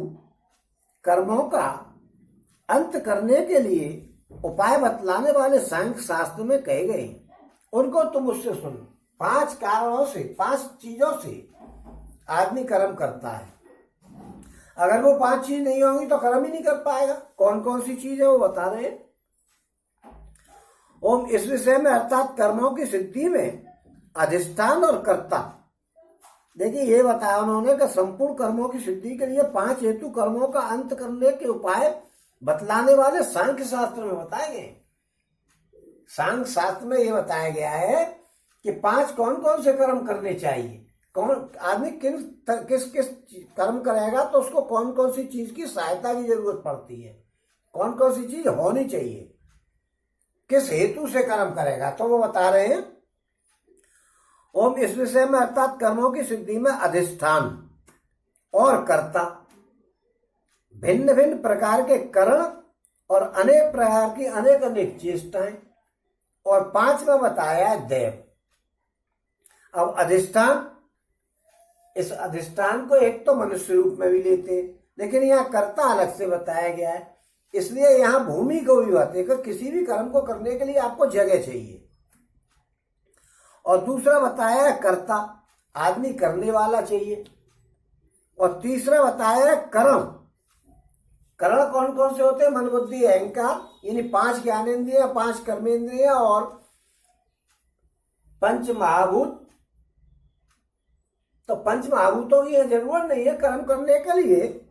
कर्मों का अंत करने के लिए उपाय बतलाने वाले सांख्य शास्त्र में कहे गए, उनको तुम उससे सुन। 5 कारणों से, 5 चीजों से आदमी कर्म करता है। अगर वो 5 चीज नहीं होंगी तो कर्म ही नहीं कर पाएगा। कौन कौन सी चीज है वो बता रहे हैं। ओम इस विषय में अर्थात कर्मों की सिद्धि में अधिष्ठान और कर्ता, देखिए ये बताया उन्होंने कि संपूर्ण कर्मों की सिद्धि के लिए 5 हेतु कर्मों का अंत करने के उपाय बतलाने वाले सांख्य शास्त्र में बताए गए। सांख्य शास्त्र में ये बताया गया है कि 5 कौन कौन से कर्म करने चाहिए, कौन आदमी किस किस कर्म करेगा तो उसको कौन कौन सी चीज की सहायता की जरूरत पड़ती है, कौन कौन सी चीज होनी चाहिए, किस हेतु से कर्म करेगा, तो वो बता रहे हैं। ओम इस विषय में अर्थात कर्मों की सिद्धि में अधिष्ठान और कर्ता, भिन्न भिन्न प्रकार के करण और अनेक प्रकार की अनेक अनेक चेष्टाएं, और 5वां बताया दैव। अब अधिष्ठान, इस अधिष्ठान को एक तो मनुष्य रूप में भी लेते, लेकिन यहाँ कर्ता अलग से बताया गया है, इसलिए यहाँ भूमि को भी बात है कि किसी भी कर्म को करने के लिए आपको जगह चाहिए। और दूसरा बताया कर्ता, आदमी करने वाला चाहिए। और तीसरा बताया करण। करण कौन कौन से होते हैं? मन बुद्धि अहंकार, यानी 5 ज्ञानेन्द्रिय, 5 कर्मेंद्रिय और 5 महाभूत। तो 5 महाभूतों की जरूरत नहीं है कर्म करने के लिए।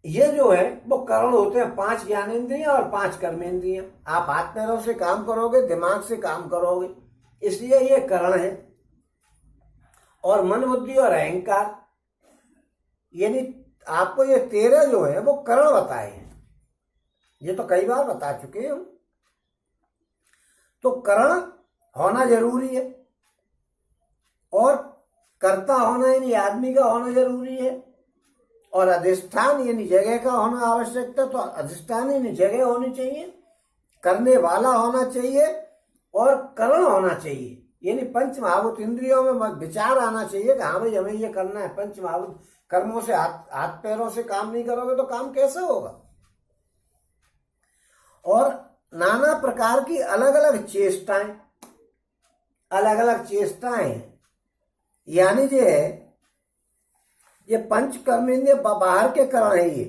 ये जो है वो करण होते हैं, 5 ज्ञानेन्द्रिय और 5 कर्मेंद्रिय। आप हाथ पैरों से काम करोगे, दिमाग से काम करोगे, इसलिए ये करण है। और मन बुद्धि और अहंकार, यानी आपको ये 13 जो है वो करण बताए हैं, ये तो कई बार बता चुके हैं हम। तो करण होना जरूरी है और कर्ता होना यानी आदमी का होना जरूरी है, और अधिष्ठान यानी जगह का होना आवश्यक है। तो अधिष्ठान यानी जगह होनी चाहिए, करने वाला होना चाहिए और करण होना चाहिए, यानी 5 महाभूत इंद्रियों में विचार आना चाहिए कि हाँ भाई हमें ये करना है। 5 महाभूत कर्मों से हाथ पैरों से काम नहीं करोगे तो काम कैसे होगा। और नाना प्रकार की अलग अलग चेष्टाएं, अलग अलग चेष्टाएं, यानी जो है ये 5 कर्मेंद्रिय बाहर के करण है।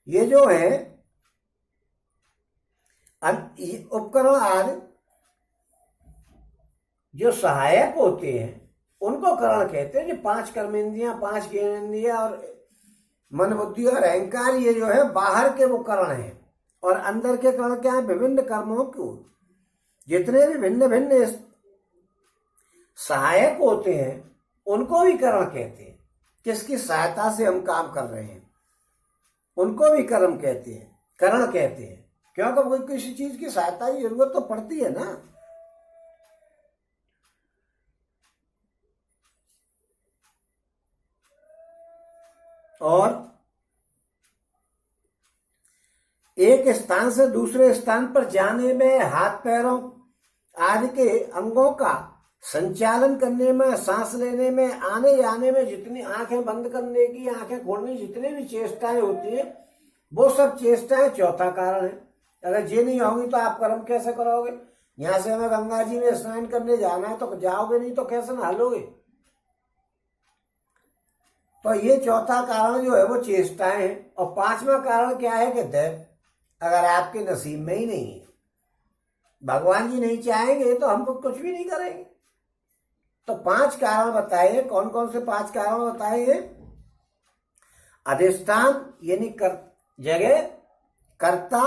ये जो है उपकरण आदि जो सहायक होते हैं उनको करण कहते हैं। जो 5 कर्मेंद्रियां, 5 ज्ञानेन्द्रिय और मन बुद्धि और अहंकार, ये जो है बाहर के वो करण है। और अंदर के करण क्या है? विभिन्न कर्मों को, जितने भी भिन्न भिन्न सहायक होते हैं उनको भी करण कहते हैं। किसकी सहायता से हम काम कर रहे हैं उनको भी कर्म कहते हैं, करण कहते हैं। क्योंकि कोई किसी चीज की सहायता की जरूरत तो पड़ती है ना। और एक स्थान से दूसरे स्थान पर जाने में, हाथ पैरों आदि के अंगों का संचालन करने में, सांस लेने में, आने जाने में, जितनी आंखें बंद करने की, आंखें खोलने, जितनी भी चेष्टाएं होती है वो सब चेष्टाएं चौथा कारण है। अगर ये नहीं होगी तो आप कर्म कैसे करोगे? यहां से हमें गंगा जी में स्नान करने जाना है तो जाओगे नहीं तो कैसे नहालोगे? तो ये चौथा कारण जो है वो चेष्टाएं है। और पांचवा कारण क्या है कि दैव, अगर आपके नसीब में ही नहीं है, भगवान जी नहीं चाहेंगे तो हम कुछ भी नहीं करेंगे। तो 5 कारण बताए। कौन कौन से 5 कारण बताए हैं? अधिष्ठान यानी जगह, कर्ता,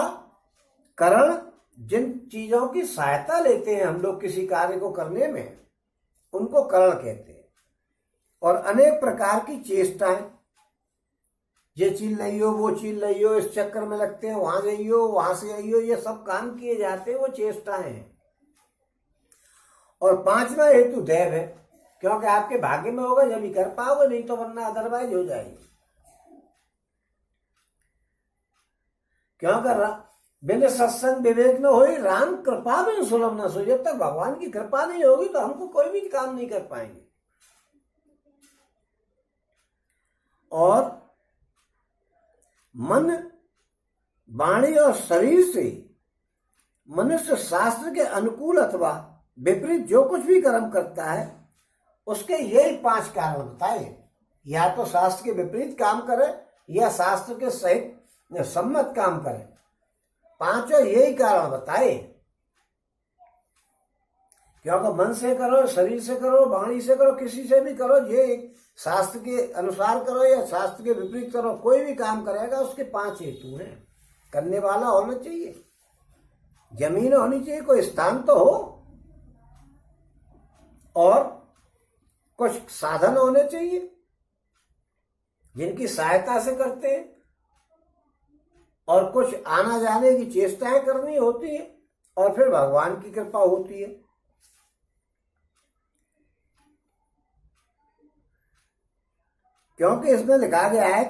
करण, जिन चीजों की सहायता लेते हैं हम लोग किसी कार्य को करने में, उनको करण कहते हैं। और अनेक प्रकार की चेष्टाएं, ये चीज नहीं हो, वो चीज नहीं हो, इस चक्कर में लगते हैं, वहां जाइयो, वहां से आइयो, ये सब काम किए जाते हैं, वो चेष्टाएं हैं। और 5वां हेतु दैव है, क्योंकि आपके भाग्य में होगा जब ही कर पाओगे, नहीं तो वरना अदरवाइज हो जाएगी। क्योंकि बिना सत्संग विवेक न होई, राम कृपा में सुलभ न सो। जब तक भगवान की कृपा नहीं होगी तो हमको कोई भी काम नहीं कर पाएंगे। और मन, वाणी और शरीर से मनुष्य शास्त्र के अनुकूल अथवा विपरीत जो कुछ भी कर्म करता है उसके यही 5 कारण बताए। या तो शास्त्र के विपरीत काम करे या शास्त्र के सहित सम्मत काम करे, 5 यही कारण बताए। क्योंकि मन से करो, शरीर से करो, वाणी से करो, किसी से भी करो, ये शास्त्र के अनुसार करो या शास्त्र के विपरीत करो, कोई भी काम करेगा उसके 5 हेतु हैं। करने वाला होना चाहिए, जमीन होनी चाहिए, कोई स्थान तो हो, और कुछ साधन होने चाहिए जिनकी सहायता से करते हैं, और कुछ आना जाने की चेष्टाएं करनी होती है, और फिर भगवान की कृपा होती है। क्योंकि इसमें लिखा गया है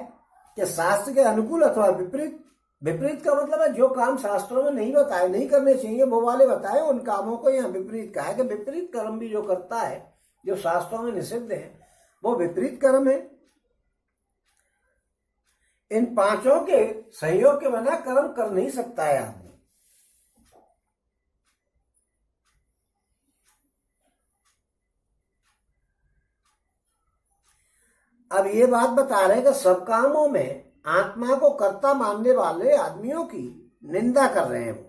कि शास्त्र के अनुकूल अथवा विपरीत। विपरीत का मतलब है जो काम शास्त्रों में नहीं बताए, नहीं करने चाहिए, वो वाले बताए, उन कामों को यहाँ विपरीत कहा है। कि विपरीत कर्म भी जो करता है, जो शास्त्रों में निषिद्ध है, वो विपरीत कर्म है। इन 5 के सहयोग के बिना कर्म कर नहीं सकता है आदमी। अब ये बात बता रहे हैं कि सब कामों में आत्मा को कर्ता मानने वाले आदमियों की निंदा कर रहे हैं वो।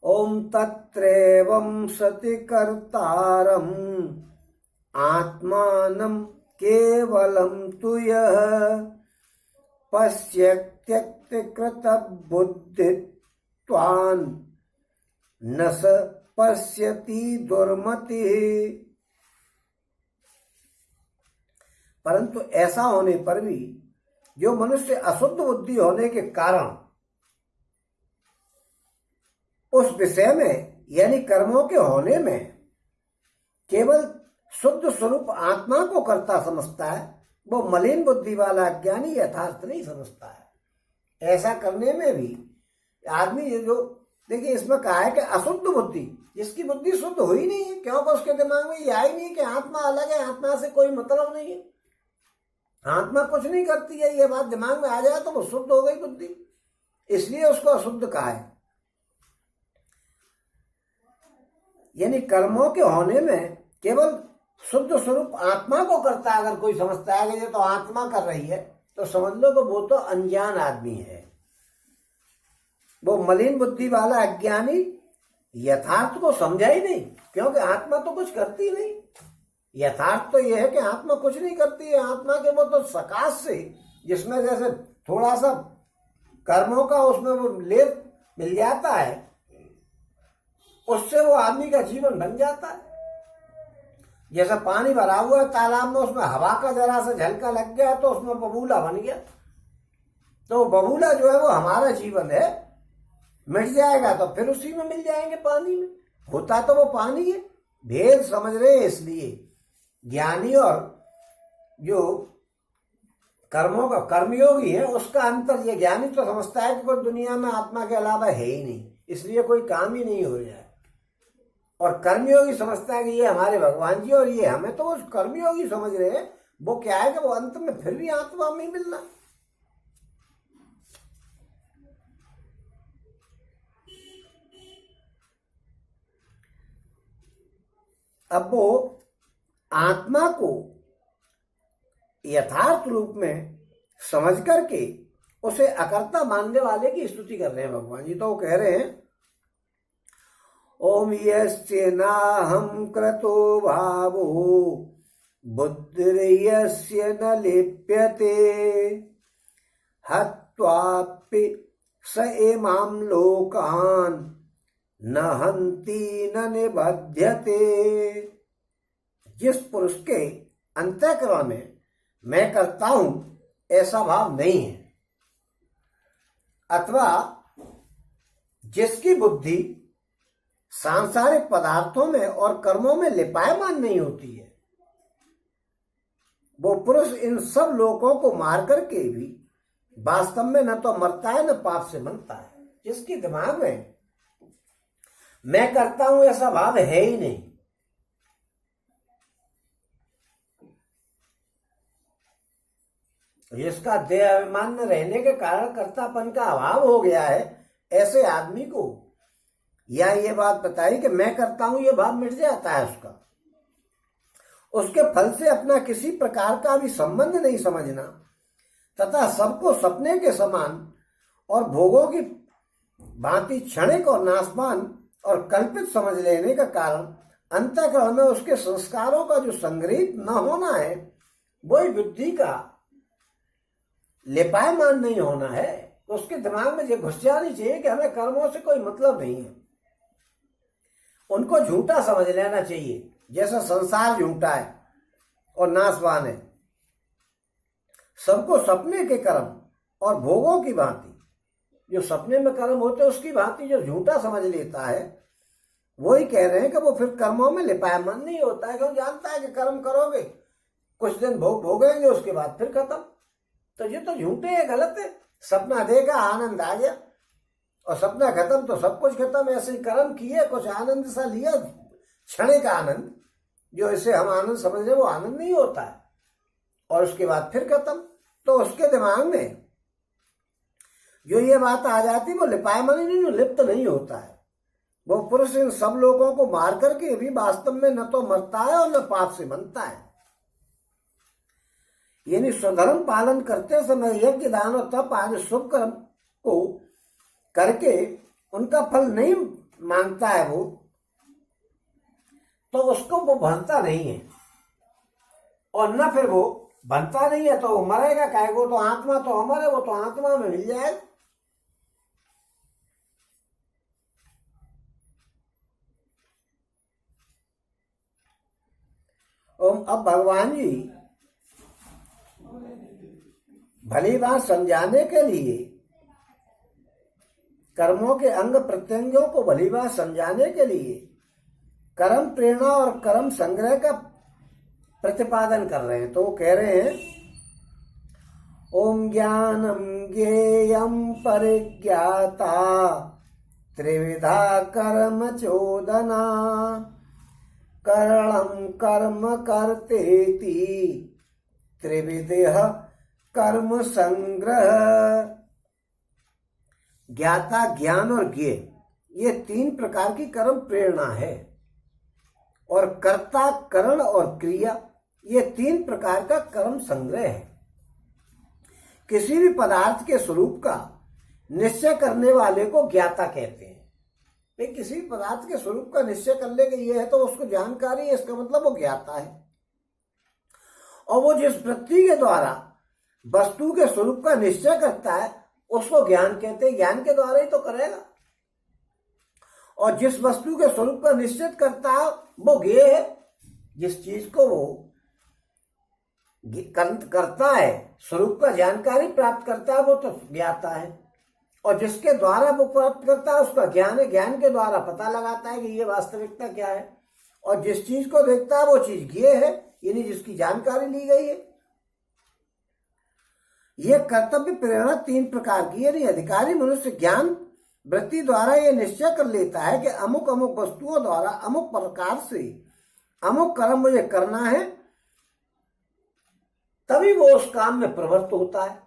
ओम तत्रैवं सति कर्तारम् आत्मानं केवलं तु यः पश्यत्यक्ति कृतबुद्धित्वान् न स पश्यति दुर्मतिः। परंतु ऐसा होने पर भी जो मनुष्य अशुद्ध बुद्धि होने के कारण उस विषय में यानी कर्मों के होने में केवल शुद्ध स्वरूप आत्मा को कर्ता समझता है, वो मलिन बुद्धि वाला अज्ञानी यथार्थ नहीं समझता है। ऐसा करने में भी आदमी ये जो देखिए इसमें कहा है कि अशुद्ध बुद्धि, जिसकी बुद्धि शुद्ध हुई नहीं है, क्योंकि उसके दिमाग में यह ही नहीं कि आत्मा अलग है, आत्मा से कोई मतलब नहीं है, आत्मा कुछ नहीं करती है, ये बात दिमाग में आ जाए तो वो शुद्ध हो गई बुद्धि, इसलिए उसको अशुद्ध कहा है। यानी कर्मों के होने में केवल शुद्ध स्वरूप आत्मा को करता अगर कोई समझता है कि ये तो आत्मा कर रही है, तो समझ लो कि वो तो अनजान आदमी है, वो मलिन बुद्धि वाला अज्ञानी यथार्थ को समझा ही नहीं, क्योंकि आत्मा तो कुछ करती नहीं। यथार्थ तो यह है कि आत्मा कुछ नहीं करती है। आत्मा के वो तो सकाश से, जिसमें जैसे थोड़ा सा कर्मों का उसमें वो लेप मिल जाता है, उससे वो आदमी का जीवन बन जाता है। जैसा पानी भरा हुआ है तालाब में, उसमें हवा का जरा सा झलका लग गया तो उसमें बबूला बन गया। तो बबूला जो है वो हमारा जीवन है, मिट जाएगा तो फिर उसी में मिल जाएंगे पानी में। होता तो वो पानी है। भेद समझ रहे हैं, इसलिए ज्ञानी और जो कर्मयोगी है उसका अंतर। ये ज्ञानी तो समझता है कि कोई दुनिया में आत्मा के अलावा है ही नहीं, इसलिए कोई काम ही नहीं हो रहा है। और कर्मयोगी समझता है कि ये हमारे भगवान जी और ये हमें, तो वो कर्मयोगी समझ रहे हैं। वो क्या है कि वो अंत में फिर भी आत्मा में मिलना। अब वो आत्मा को यथार्थ रूप में समझ करके उसे अकर्ता मानने वाले की स्तुति कर रहे हैं भगवान जी। तो वो कह रहे हैं, ओम यस्य नाहं क्रतो भावो बुद्धिर्यस्य न लिप्यते हत्वापि स इमां लोकान् न हन्ति न निबध्यते। जिस पुरुष के अंतःकरण में मैं करता हूं ऐसा भाव नहीं है, अथवा जिसकी बुद्धि सांसारिक पदार्थों में और कर्मों में लिपायमान नहीं होती है, वो पुरुष इन सब लोगों को मार करके भी वास्तव में न तो मरता है न पाप से बनता है। जिसके दिमाग में मैं करता हूं ऐसा भाव है ही नहीं, जिसका देह अभिमान में रहने के कारण कर्तापन का अभाव हो गया है, ऐसे आदमी को या ये बात बताई कि मैं करता हूं, ये भाव मिट जाता है उसका। उसके फल से अपना किसी प्रकार का भी संबंध नहीं समझना तथा सबको सपने के समान और भोगों की भांति क्षणिक और नाशवान और कल्पित समझ लेने का कारण अंतःकरण में उसके संस्कारों का जो संग्रहित न होना है, वही बुद्धि का लिपायमान नहीं होना है। उसके दिमाग में ये घुस जानी चाहिए कि हमें कर्मों से कोई मतलब नहीं है। उनको झूठा समझ लेना चाहिए, जैसा संसार झूठा है और नाशवान है। सबको सपने के कर्म और भोगों की भांति, जो सपने में कर्म होते हैं उसकी भांति जो झूठा समझ लेता है, वही कह रहे हैं कि वो फिर कर्मों में लिपायमान नहीं होता है। क्यों? जानता है कि कर्म करोगे, कुछ दिन भोगेंगे, उसके बाद फिर खत्म। तो ये तो झूठे है, गलत है। सपना देखा, आनंद आ गया, और सपना खत्म तो सब कुछ खत्म। ऐसे ही कर्म किए, कुछ आनंद सा लिया, क्षणिक आनंद, जो इसे हम आनंद समझ रहे वो आनंद नहीं होता है, और उसके बाद फिर खत्म। तो उसके दिमाग में जो ये बात आ जाती, वो लिपायमान नहीं, लिप्त नहीं होता है। वो पुरुष इन सब लोगों को मार करके भी वास्तव में न तो मरता है और न पाप से बनता है। यानी स्वधर्म पालन करते समय यज्ञ दान और तप आदि शुभ कर्म को करके उनका फल नहीं मांगता है वो, तो उसको वो बनता नहीं है। और न फिर वो बनता नहीं है तो वो मरेगा काहे? वो तो आत्मा तो अमर है, वो तो आत्मा में मिल जाए। अब भगवान जी भली बात समझाने के लिए, कर्मों के अंग प्रत्यंगों को भली बात समझाने के लिए कर्म प्रेरणा और कर्म संग्रह का प्रतिपादन कर रहे हैं। तो वो कह रहे हैं, ओम ज्ञानम ज्ञेयम परिज्ञाता त्रिविधा कर्म चोदना करणम कर्म कर्तेति त्रिविधः कर्म संग्रह। ज्ञाता, ज्ञान और ज्ञेय, ये तीन प्रकार की कर्म प्रेरणा है। और कर्ता, करण और क्रिया, ये तीन प्रकार का कर्म संग्रह है। किसी भी पदार्थ के स्वरूप का निश्चय करने वाले को ज्ञाता कहते हैं। किसी भी पदार्थ के स्वरूप का निश्चय कर ले कि ये है तो उसको जानकारी है, इसका मतलब वो ज्ञाता है। और वो जिस वृत्ति के द्वारा वस्तु के स्वरूप का निश्चय करता है उसको ज्ञान कहते हैं। ज्ञान के द्वारा ही तो करेगा। और जिस वस्तु के स्वरूप का निश्चित करता है वो ज्ञेय है। जिस चीज को वो करता है, स्वरूप का जानकारी प्राप्त करता है, वो तो ज्ञाता है। और जिसके द्वारा वो प्राप्त करता है उसका ज्ञान है। ज्ञान के द्वारा पता लगाता है कि ये वास्तविकता क्या है। और जिस चीज को देखता है वो चीज ज्ञेय है, यानी जिसकी जानकारी ली गई है। यह कर्तव्य प्रेरणा 3 प्रकार की है। अधिकारी मनुष्य ज्ञान वृत्ति द्वारा यह निश्चय कर लेता है कि अमुक अमुक वस्तुओं द्वारा अमुक प्रकार से अमुक कर्म मुझे करना है, तभी वो उस काम में प्रवृत्त होता है।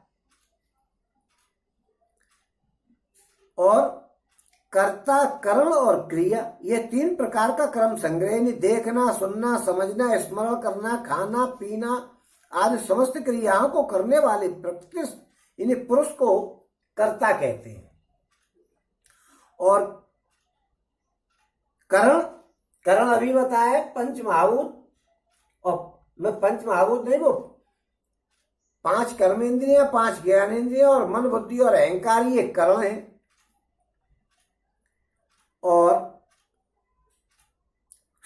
और कर्ता, करण और क्रिया, ये 3 प्रकार का क्रम संग्रह, देखना, सुनना, समझना, स्मरण करना, खाना, पीना आदि समस्त क्रियाओं को करने वाले प्रकृति इन्हें पुरुष को कर्ता कहते हैं। और करण अभी बताया है पंच महाभूत, और मैं पंच महाभूत नहीं, वो 5 कर्मेंद्रियां, 5 ज्ञानेंद्रियां और मन, बुद्धि और अहंकार, ये करण है। और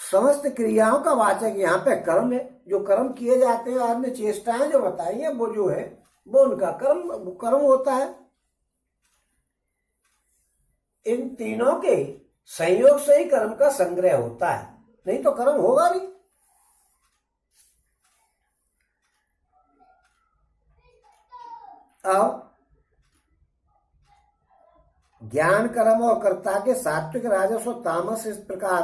समस्त क्रियाओं का वाचक यहाँ पे कर्म है। जो कर्म किए जाते हैं, अन्य चेष्टाएं जो बताई है, वो जो है वो उनका कर्म होता है। इन तीनों के संयोग से ही कर्म का संग्रह होता है, नहीं तो कर्म होगा नहीं। अब ज्ञान, कर्म और कर्ता के सात्विक, राजस और तामस इस प्रकार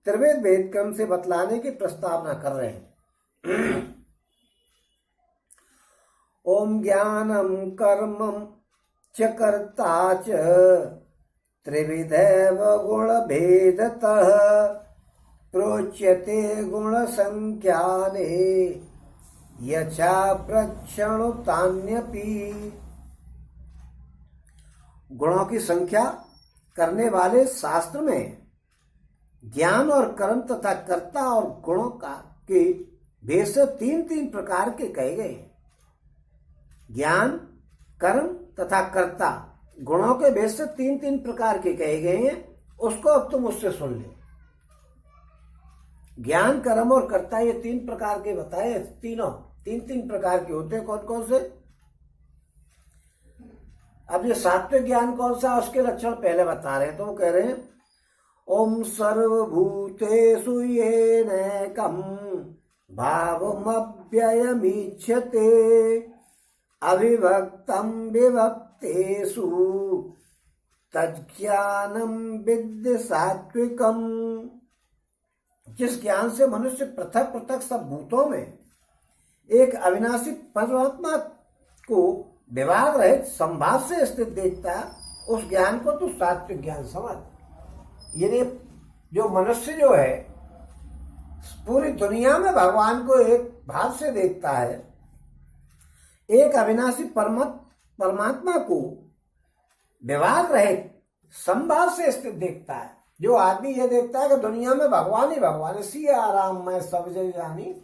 त्रिवेद वेद क्रम से बतलाने की प्रस्तावना कर रहे हैं। ओम ज्ञानम कर्मम च कर्ता च त्रिविधैव गुण भेदतः प्रोच्यते गुण संख्याने यथा प्रक्षणुतान्यपि। गुणों की संख्या करने वाले शास्त्र में ज्ञान और कर्म तथा कर्ता और गुणों का के भेद से 3 प्रकार के कहे गए। ज्ञान, कर्म तथा कर्ता गुणों के भेद से 3 प्रकार के कहे गए हैं। उसको अब तुम उससे सुन ले। ज्ञान, कर्म और कर्ता ये 3 प्रकार के बताए। तीनों 3 प्रकार के होते हैं। कौन कौन से? अब ये सात्विक ज्ञान कौन सा, उसके लक्षण पहले बता रहे हैं। तो वो कह रहे हैं ओम सर्वभूतेषु येनैकं भावमव्ययमीक्षते अविभक्तं विभक्तेषु तज्ज्ञानं विद्धि सात्विकम्। जिस ज्ञान से मनुष्य पृथक पृथक सब भूतों में एक अविनाशी परमात्मा को विभाग रहित संभाव से स्थित देखता है, उस ज्ञान को तू सात्विक ज्ञान समझ। यानी जो मनुष्य जो है पूरी दुनिया में भगवान को एक भाव से देखता है, एक अविनाशी परमात्मा को विभाग रहित संभाव से स्थित देखता है। जो आदमी ये देखता है कि दुनिया में भगवान ही भगवान है, सिया आराम मैं सब जग जानी,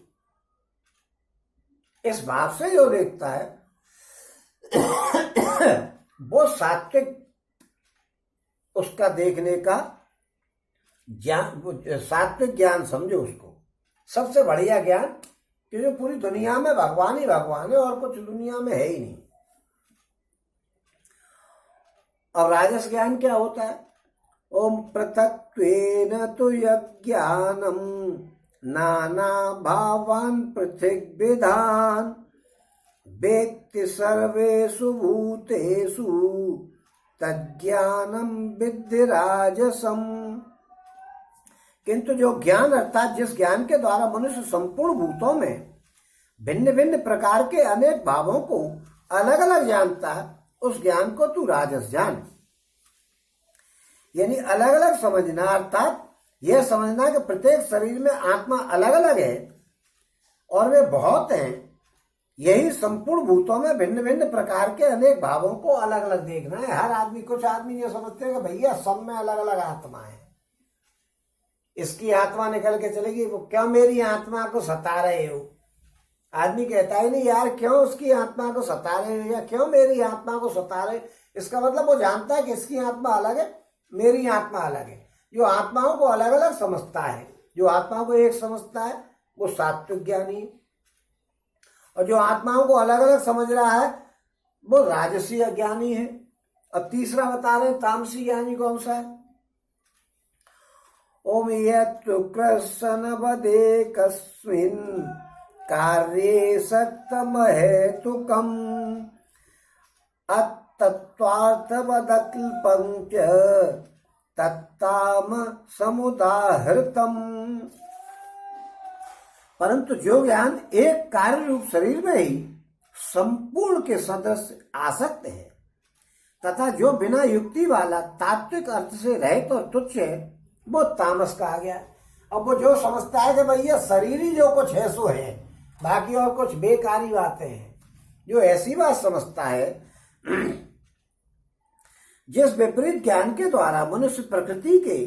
इस भाव से जो देखता है वो सात्विक, उसका देखने का ज्ञान, सात्विक ज्ञान समझो उसको सबसे बढ़िया ज्ञान, क्योंकि पूरी दुनिया में भगवान ही भगवान है और कुछ दुनिया में है ही नहीं। और राजस ज्ञान क्या होता है? ओम पृथक्त्वेन तु यज्ञानम नाना भावान पृथग्विधान वेत्ति सर्वेषु भूतेषु तज्ज्ञानम विद्धि राजसम। किंतु जो ज्ञान अर्थात जिस ज्ञान के द्वारा मनुष्य संपूर्ण भूतों में भिन्न भिन्न प्रकार के अनेक भावों को अलग अलग जानता है, उस ज्ञान को तू राजस जान। यानी अलग अलग समझना, अर्थात यह समझना कि प्रत्येक शरीर में आत्मा अलग अलग है और वे बहुत हैं। यही संपूर्ण भूतों में भिन्न भिन्न प्रकार के अनेक भावों को अलग अलग देखना है। हर आदमी, कुछ आदमी ये समझते हैं कि भैया सब में अलग अलग आत्मा है, इसकी आत्मा निकल के चलेगी, वो क्या मेरी आत्मा को सता रहे हो? आदमी कहता ही नहीं यार क्यों उसकी आत्मा को सता रहे या क्यों मेरी आत्मा को सता रहे। इसका मतलब वो जानता है कि इसकी आत्मा अलग है, मेरी आत्मा अलग है। जो आत्माओं को अलग अलग समझता है, जो आत्माओं को एक समझता है वो सात्विक ज्ञानी है, और जो आत्माओं को अलग अलग समझ रहा है वो राजसी ज्ञानी है। अब तीसरा बता रहे हैं तामसी ज्ञानी कौन सा है। ओम यत्तु कृष्णवदेकस्मिन् कार्ये सक्तमहेतुकम् अतत्त्वार्थवदकल्पं च तत्ताम समुदाहृतम्। परंतु जो ज्ञान एक कार्य रूप शरीर में ही संपूर्ण के सदस्य आसक्त है तथा जो बिना युक्ति वाला तात्विक अर्थ से रहित और तुच्छ है वो तामस कहा गया। अब वो जो समझता है कि भैया शरीर ही जो कुछ है सो है, बाकी और कुछ बेकारी बातें हैं, जो ऐसी बात समझता है, जिस विपरीत ज्ञान के द्वारा मनुष्य प्रकृति के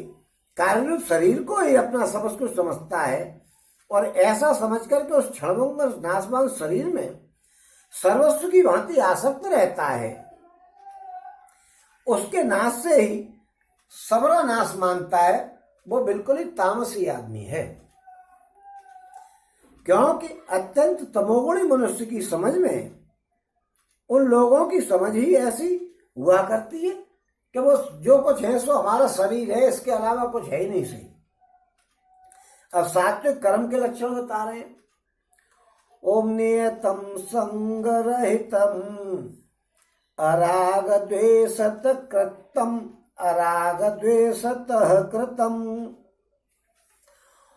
कार्यरूप शरीर को ही अपना सब कुछ समझता है और ऐसा समझ करके उस क्षणभंग नाशवान शरीर में सर्वस्व की भांति आसक्त रहता है, उसके नाश से ही सबरा नाश मानता है, वो बिल्कुल ही तामसी आदमी है। क्योंकि अत्यंत तमोगुणी मनुष्य की समझ में उन लोगों की समझ ही ऐसी हुआ करती है कि वो जो कुछ है सो हमारा शरीर है, इसके अलावा कुछ है ही नहीं सही। अब सात्विक कर्म के लक्षण बता रहे हैं। ओम नियतम संगरहितम अराग द्वेषत कृतम अराग द्वेषतः कृतम।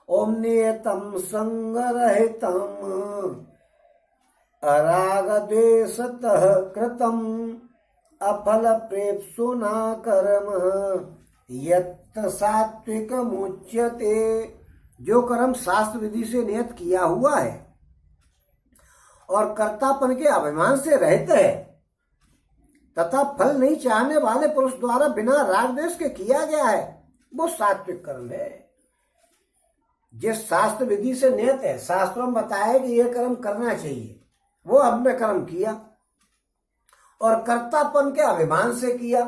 ओम नियतम संगरहितम अराग द्वेषतः कृतम अफल प्रेप्सुना कर्म यत् सात्विक मुच्यते। जो कर्म शास्त्र विधि से नियत किया हुआ है और कर्तापन के अभिमान से रहित है तथा फल नहीं चाहने वाले पुरुष द्वारा बिना राग द्वेष के किया गया है वो सात्विक कर्म है। जिस शास्त्र विधि से नियत है, शास्त्रों में बताया कि यह कर्म करना चाहिए, वो हमने कर्म किया और कर्तापन के अभिमान से किया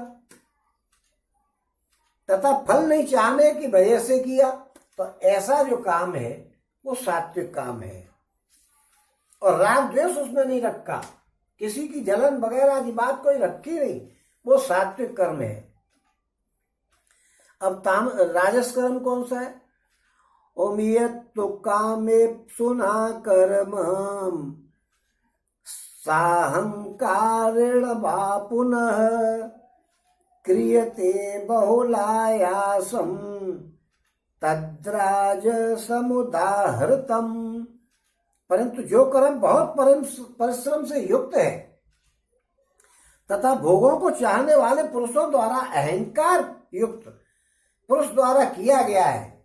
तथा फल नहीं चाहने की वजह से किया, तो ऐसा जो काम है वो सात्विक काम है। और राग द्वेष उसमें नहीं रखा, किसी की जलन वगैरह की बात कोई रखी नहीं, वो सात्विक कर्म है। अब राजस कर्म कौन सा है। ओम यत्तु कामेप्सुना कर्म साहंकारेण वा पुनः क्रियते बहुलायासम तद्राज समुदाहृतम। परंतु जो कर्म बहुत परिश्रम से युक्त है तथा भोगों को चाहने वाले पुरुषों द्वारा अहंकार युक्त पुरुष द्वारा किया गया है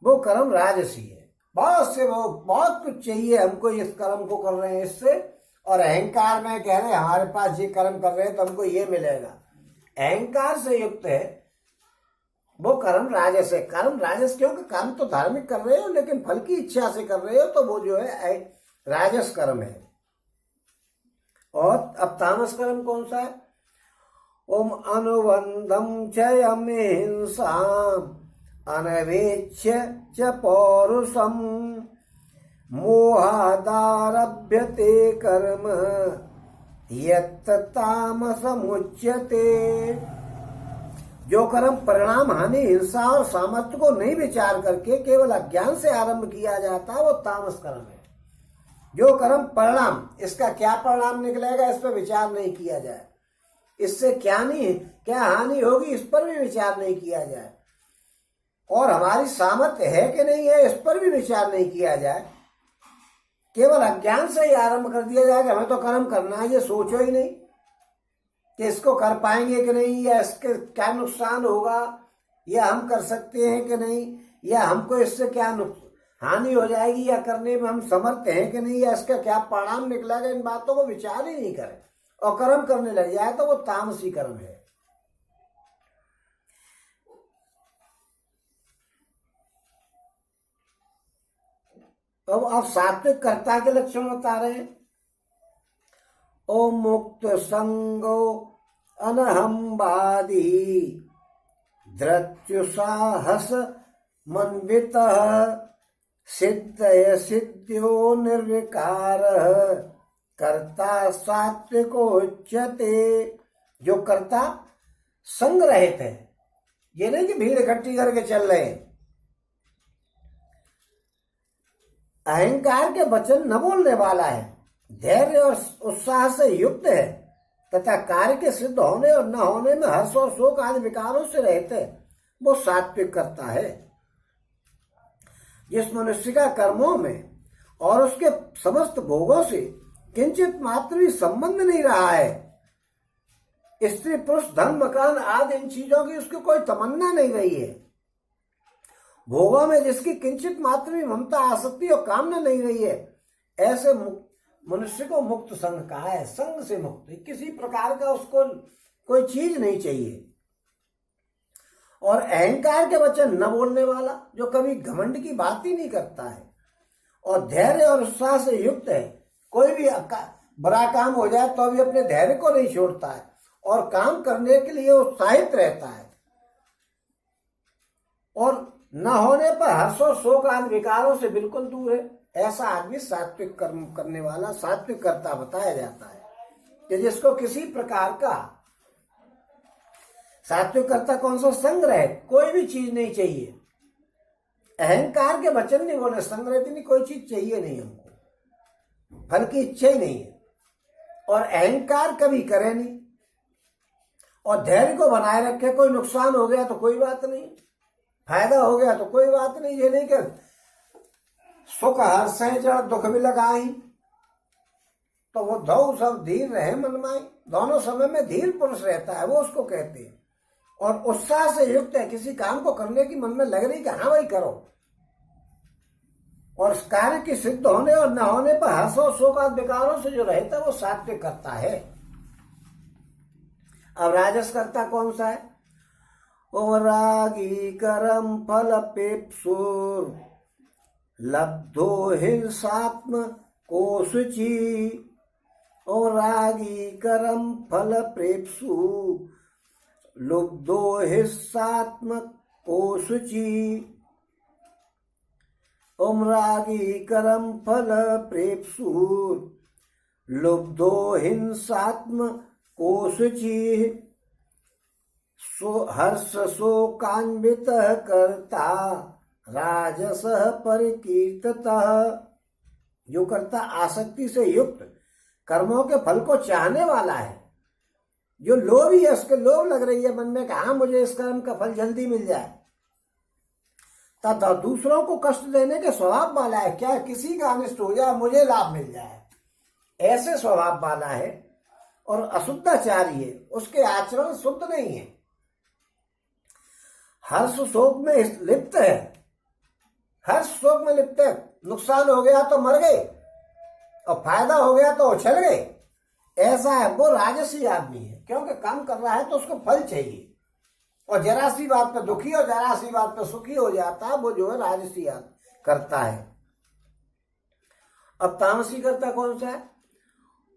वो कर्म राजसी है। बहुत कुछ चाहिए हमको, इस कर्म को कर रहे हैं इससे, और अहंकार में कह रहे हैं हमारे पास ये कर्म कर रहे हैं तो हमको ये मिलेगा, अहंकार से युक्त है वो कर्म राजस है। कर्म राजस क्योंकि कर्म तो धार्मिक कर रहे हो लेकिन फल की इच्छा से कर रहे हो, तो वो जो है राजस कर्म है। और अब तामस कर्म कौन सा है। ओम अनुबंधम चयम हिंसाम अनवेक्ष्य च पौरुषम मोहादारभ्यते कर्म यत् तामसमुच्यते। जो कर्म परिणाम हानि हिंसा और सामर्थ्य को नहीं विचार करके केवल अज्ञान से आरंभ किया जाता है वो तामस कर्म है। जो कर्म परिणाम, इसका क्या परिणाम निकलेगा इस पर विचार नहीं किया जाए, इससे क्या हानि होगी इस पर भी विचार नहीं किया जाए, और हमारी सामर्थ्य है कि नहीं है इस पर भी विचार नहीं किया जाए, केवल अज्ञान से ही आरंभ कर दिया जाए कि हमें तो कर्म करना है, ये सोचो ही नहीं कि इसको कर पाएंगे कि नहीं, या इसके क्या नुकसान होगा, या हम कर सकते हैं कि नहीं, या हमको इससे क्या हानि हो जाएगी, या करने में हम समर्थ हैं कि नहीं, या इसका क्या परिणाम निकलेगा, इन बातों को विचार ही नहीं करें और कर्म करने लग जाए तो वो तामसी कर्म है। अब आप सात्विक कर्ता के लक्षण बता रहे हैं। ओ मुक्त संगो अनहंवादी धृत्युसाहस मन्वितः सिद्धय सिद्ध्यो निर्विकार कर्ता सात्विको उच्यते। जो कर्ता संग रहित है, ये नहीं कि भीड़ इकट्ठी करके चल रहे हैं। अहंकार के वचन न बोलने वाला है, धैर्य और उत्साह से युक्त है तथा कार्य के सिद्ध होने और न होने में हर्ष और शोक आदि विकारों से रहते हैं, वो सात्विक करता है। जिस मनुष्य का कर्मों में और उसके समस्त भोगों से किंचित मात्र भी संबंध नहीं रहा है, स्त्री पुरुष धन मकान आदि इन चीजों की उसकी कोई तमन्ना नहीं रही है, भोगों में जिसकी किंचित मात्र भी ममता आसक्ति और कामना नहीं रही है, ऐसे मनुष्य को मुक्त संग कहा है। संग से मुक्त, किसी प्रकार का उसको कोई चीज नहीं चाहिए। और अहंकार के वचन न बोलने वाला, जो कभी घमंड की बात ही नहीं करता है और धैर्य और उत्साह से युक्त है, कोई भी बड़ा काम हो जाए तो भी अपने धैर्य को नहीं छोड़ता है और काम करने के लिए उत्साहित रहता है और न होने पर हर्ष और शोक आदि विकारों से बिल्कुल दूर है। ऐसा आदमी सात्विक कर्म करने वाला सात्विक कर्ता बताया जाता है, कि जिसको किसी प्रकार का सात्विक कर्ता कौन सा संग्रह है, कोई भी चीज नहीं चाहिए। अहंकार के वचन नहीं बोले, संग्रह नहीं, कोई चीज चाहिए नहीं हमको, फल की इच्छा ही नहीं है और अहंकार कभी करे नहीं और धैर्य को बनाए रखे। कोई नुकसान हो गया तो कोई बात नहीं, फायदा हो गया तो कोई बात नहीं, ये नहीं कर सुख हर्ष है जड़ दुख भी लगाई, तो वो दो सब धीर रहे मन माई, दोनों समय में धीर पुरुष रहता है, वो उसको कहते हैं। और उत्साह से युक्त है, किसी काम को करने की मन में लग रही कि हाँ भाई करो, और उस कार्य की सिद्ध होने और न होने पर हर्ष और शोक आदि विकारों से जो रहता है वो सात्विक करता है। अब राजस कर्ता कौन सा है? ओ रागी करम फल पेप्सुर लब्धो हिंसात्म को शुचि। ओ रागी करम फल प्रेप्सु लुब्धो हिंसात्म को शुचि। ओम रागी करम फल प्रेप्सु लुब्धो हिंसात्म को शुचि। हर्ष शोकान्वित कर्ता राजस परिकीर्ततः। जो कर्ता आसक्ति से युक्त कर्मों के फल को चाहने वाला है, जो लोभी है, उसके लोभ लग रही है मन में कि हाँ मुझे इस कर्म का फल जल्दी मिल जाए, तथा दूसरों को कष्ट देने के स्वभाव वाला है, क्या किसी का अनिष्ट हो जाए मुझे लाभ मिल जाए, ऐसे स्वभाव वाला है और अशुद्धाचारी है, उसके आचरण शुद्ध नहीं है, हर्ष शोक में लिप्त है, हर्ष शोक में लिप्त है। नुकसान हो गया तो मर गए और फायदा हो गया तो उछल गए, ऐसा है, वो राजसी आदमी है, क्योंकि काम कर रहा है तो उसको फल चाहिए और जरा सी बात पर दुखी और जरा सी बात पर सुखी हो जाता है, वो जो है राजसी करता है। अब तामसी करता कौन सा है?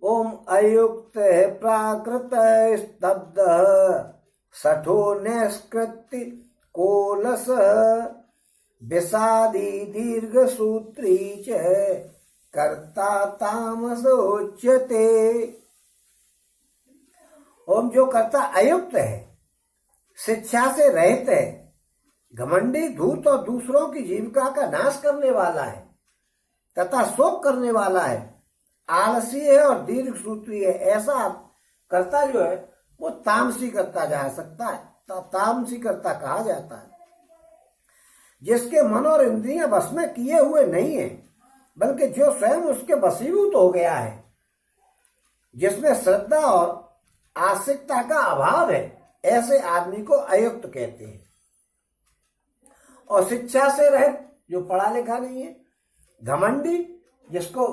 ओम अयुक्त प्राकृत स्तब्ध सठो निष्कृति कोलस विषादी दीर्घ सूत्री च कर्ता तामस उच्यते। ओम जो कर्ता अयुक्त है, शिक्षा से रहित है, घमंडी धूर्त और दूसरों की जीविका का नाश करने वाला है तथा शोक करने वाला है, आलसी है और दीर्घ सूत्री है, ऐसा कर्ता जो है वो तामसी करता जा सकता है, तामसी करता कहा जाता है। जिसके मन और इंद्रियां बस में किए हुए नहीं है, बल्कि जो स्वयं उसके वशीभूत हो गया है, जिसमें श्रद्धा और आस्तिकता का अभाव है, ऐसे आदमी को अयुक्त कहते हैं। और शिक्षा से रहित, जो पढ़ा लिखा नहीं है, घमंडी, जिसको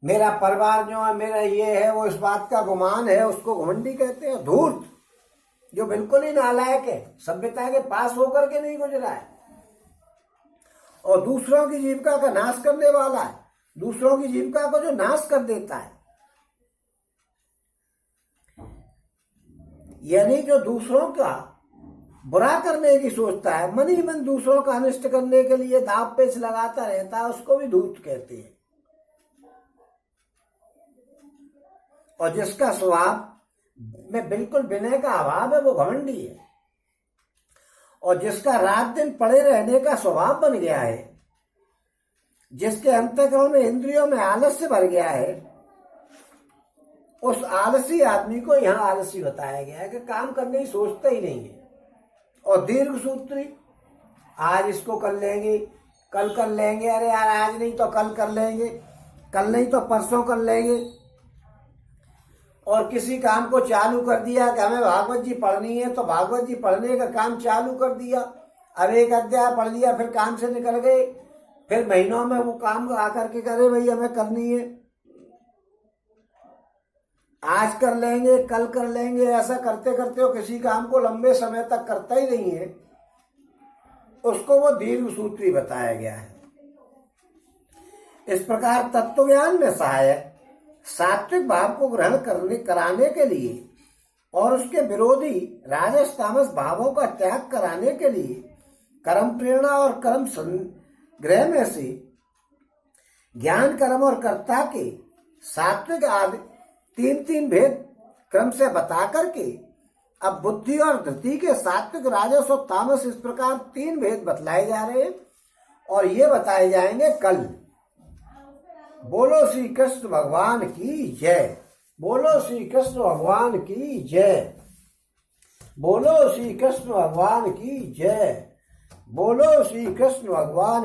मेरा परिवार जो है, मेरा ये है, वो इस बात का गुमान है, उसको घमंडी कहते हैं। धूर्त, जो बिल्कुल ही नालायक है, सभ्यता के पास होकर के नहीं गुजरा है, और दूसरों की जीविका का नाश करने वाला है, दूसरों की जीविका को जो नाश कर देता है, यानी जो दूसरों का बुरा करने की सोचता है, मन ही मन दूसरों का अनिष्ट करने के लिए दाव पेच लगाता रहता है, उसको भी धूर्त कहते हैं। और जिसका स्वभाव में बिल्कुल विनय का अभाव है वो घमंडी है। और जिसका रात दिन पड़े रहने का स्वभाव बन गया है, जिसके अंतःकरण में इंद्रियों में आलस्य भर गया है, उस आलसी आदमी को यहाँ आलसी बताया गया है कि काम करने की सोचता ही नहीं है। और दीर्घ सूत्री, आज इसको कर लेंगे, कल कर लेंगे, अरे यार आज नहीं तो कल कर लेंगे, कल नहीं तो परसों कर लेंगे। और किसी काम को चालू कर दिया कि हमें भागवत जी पढ़नी है, तो भागवत जी पढ़ने का काम चालू कर दिया। अब एक अध्याय पढ़ लिया, फिर काम से निकल गए, फिर महीनों में वो काम आकर के करे भाई हमें करनी है, आज कर लेंगे, कल कर लेंगे। ऐसा करते करते वो किसी काम को लंबे समय तक करता ही नहीं है, उसको वो दीर्घ सूत्री बताया गया है। इस प्रकार तत्व ज्ञान में सहायक सात्विक भाव को ग्रहण कराने के लिए और उसके विरोधी राजस तामस भावों का त्याग कराने के लिए कर्म प्रेरणा और कर्म संग्रह में से ज्ञान, कर्म और कर्ता के सात्विक आदि तीन तीन भेद क्रम से बता करके अब बुद्धि और धृति के सात्विक, राजस और तामस, इस प्रकार तीन भेद बतलाए जा रहे हैं और ये बताए जाएंगे कल। बोलो श्री कृष्ण भगवान की जय। बोलो श्री कृष्ण भगवान की जय। बोलो श्री कृष्ण भगवान की जय। बोलो श्री कृष्ण भगवान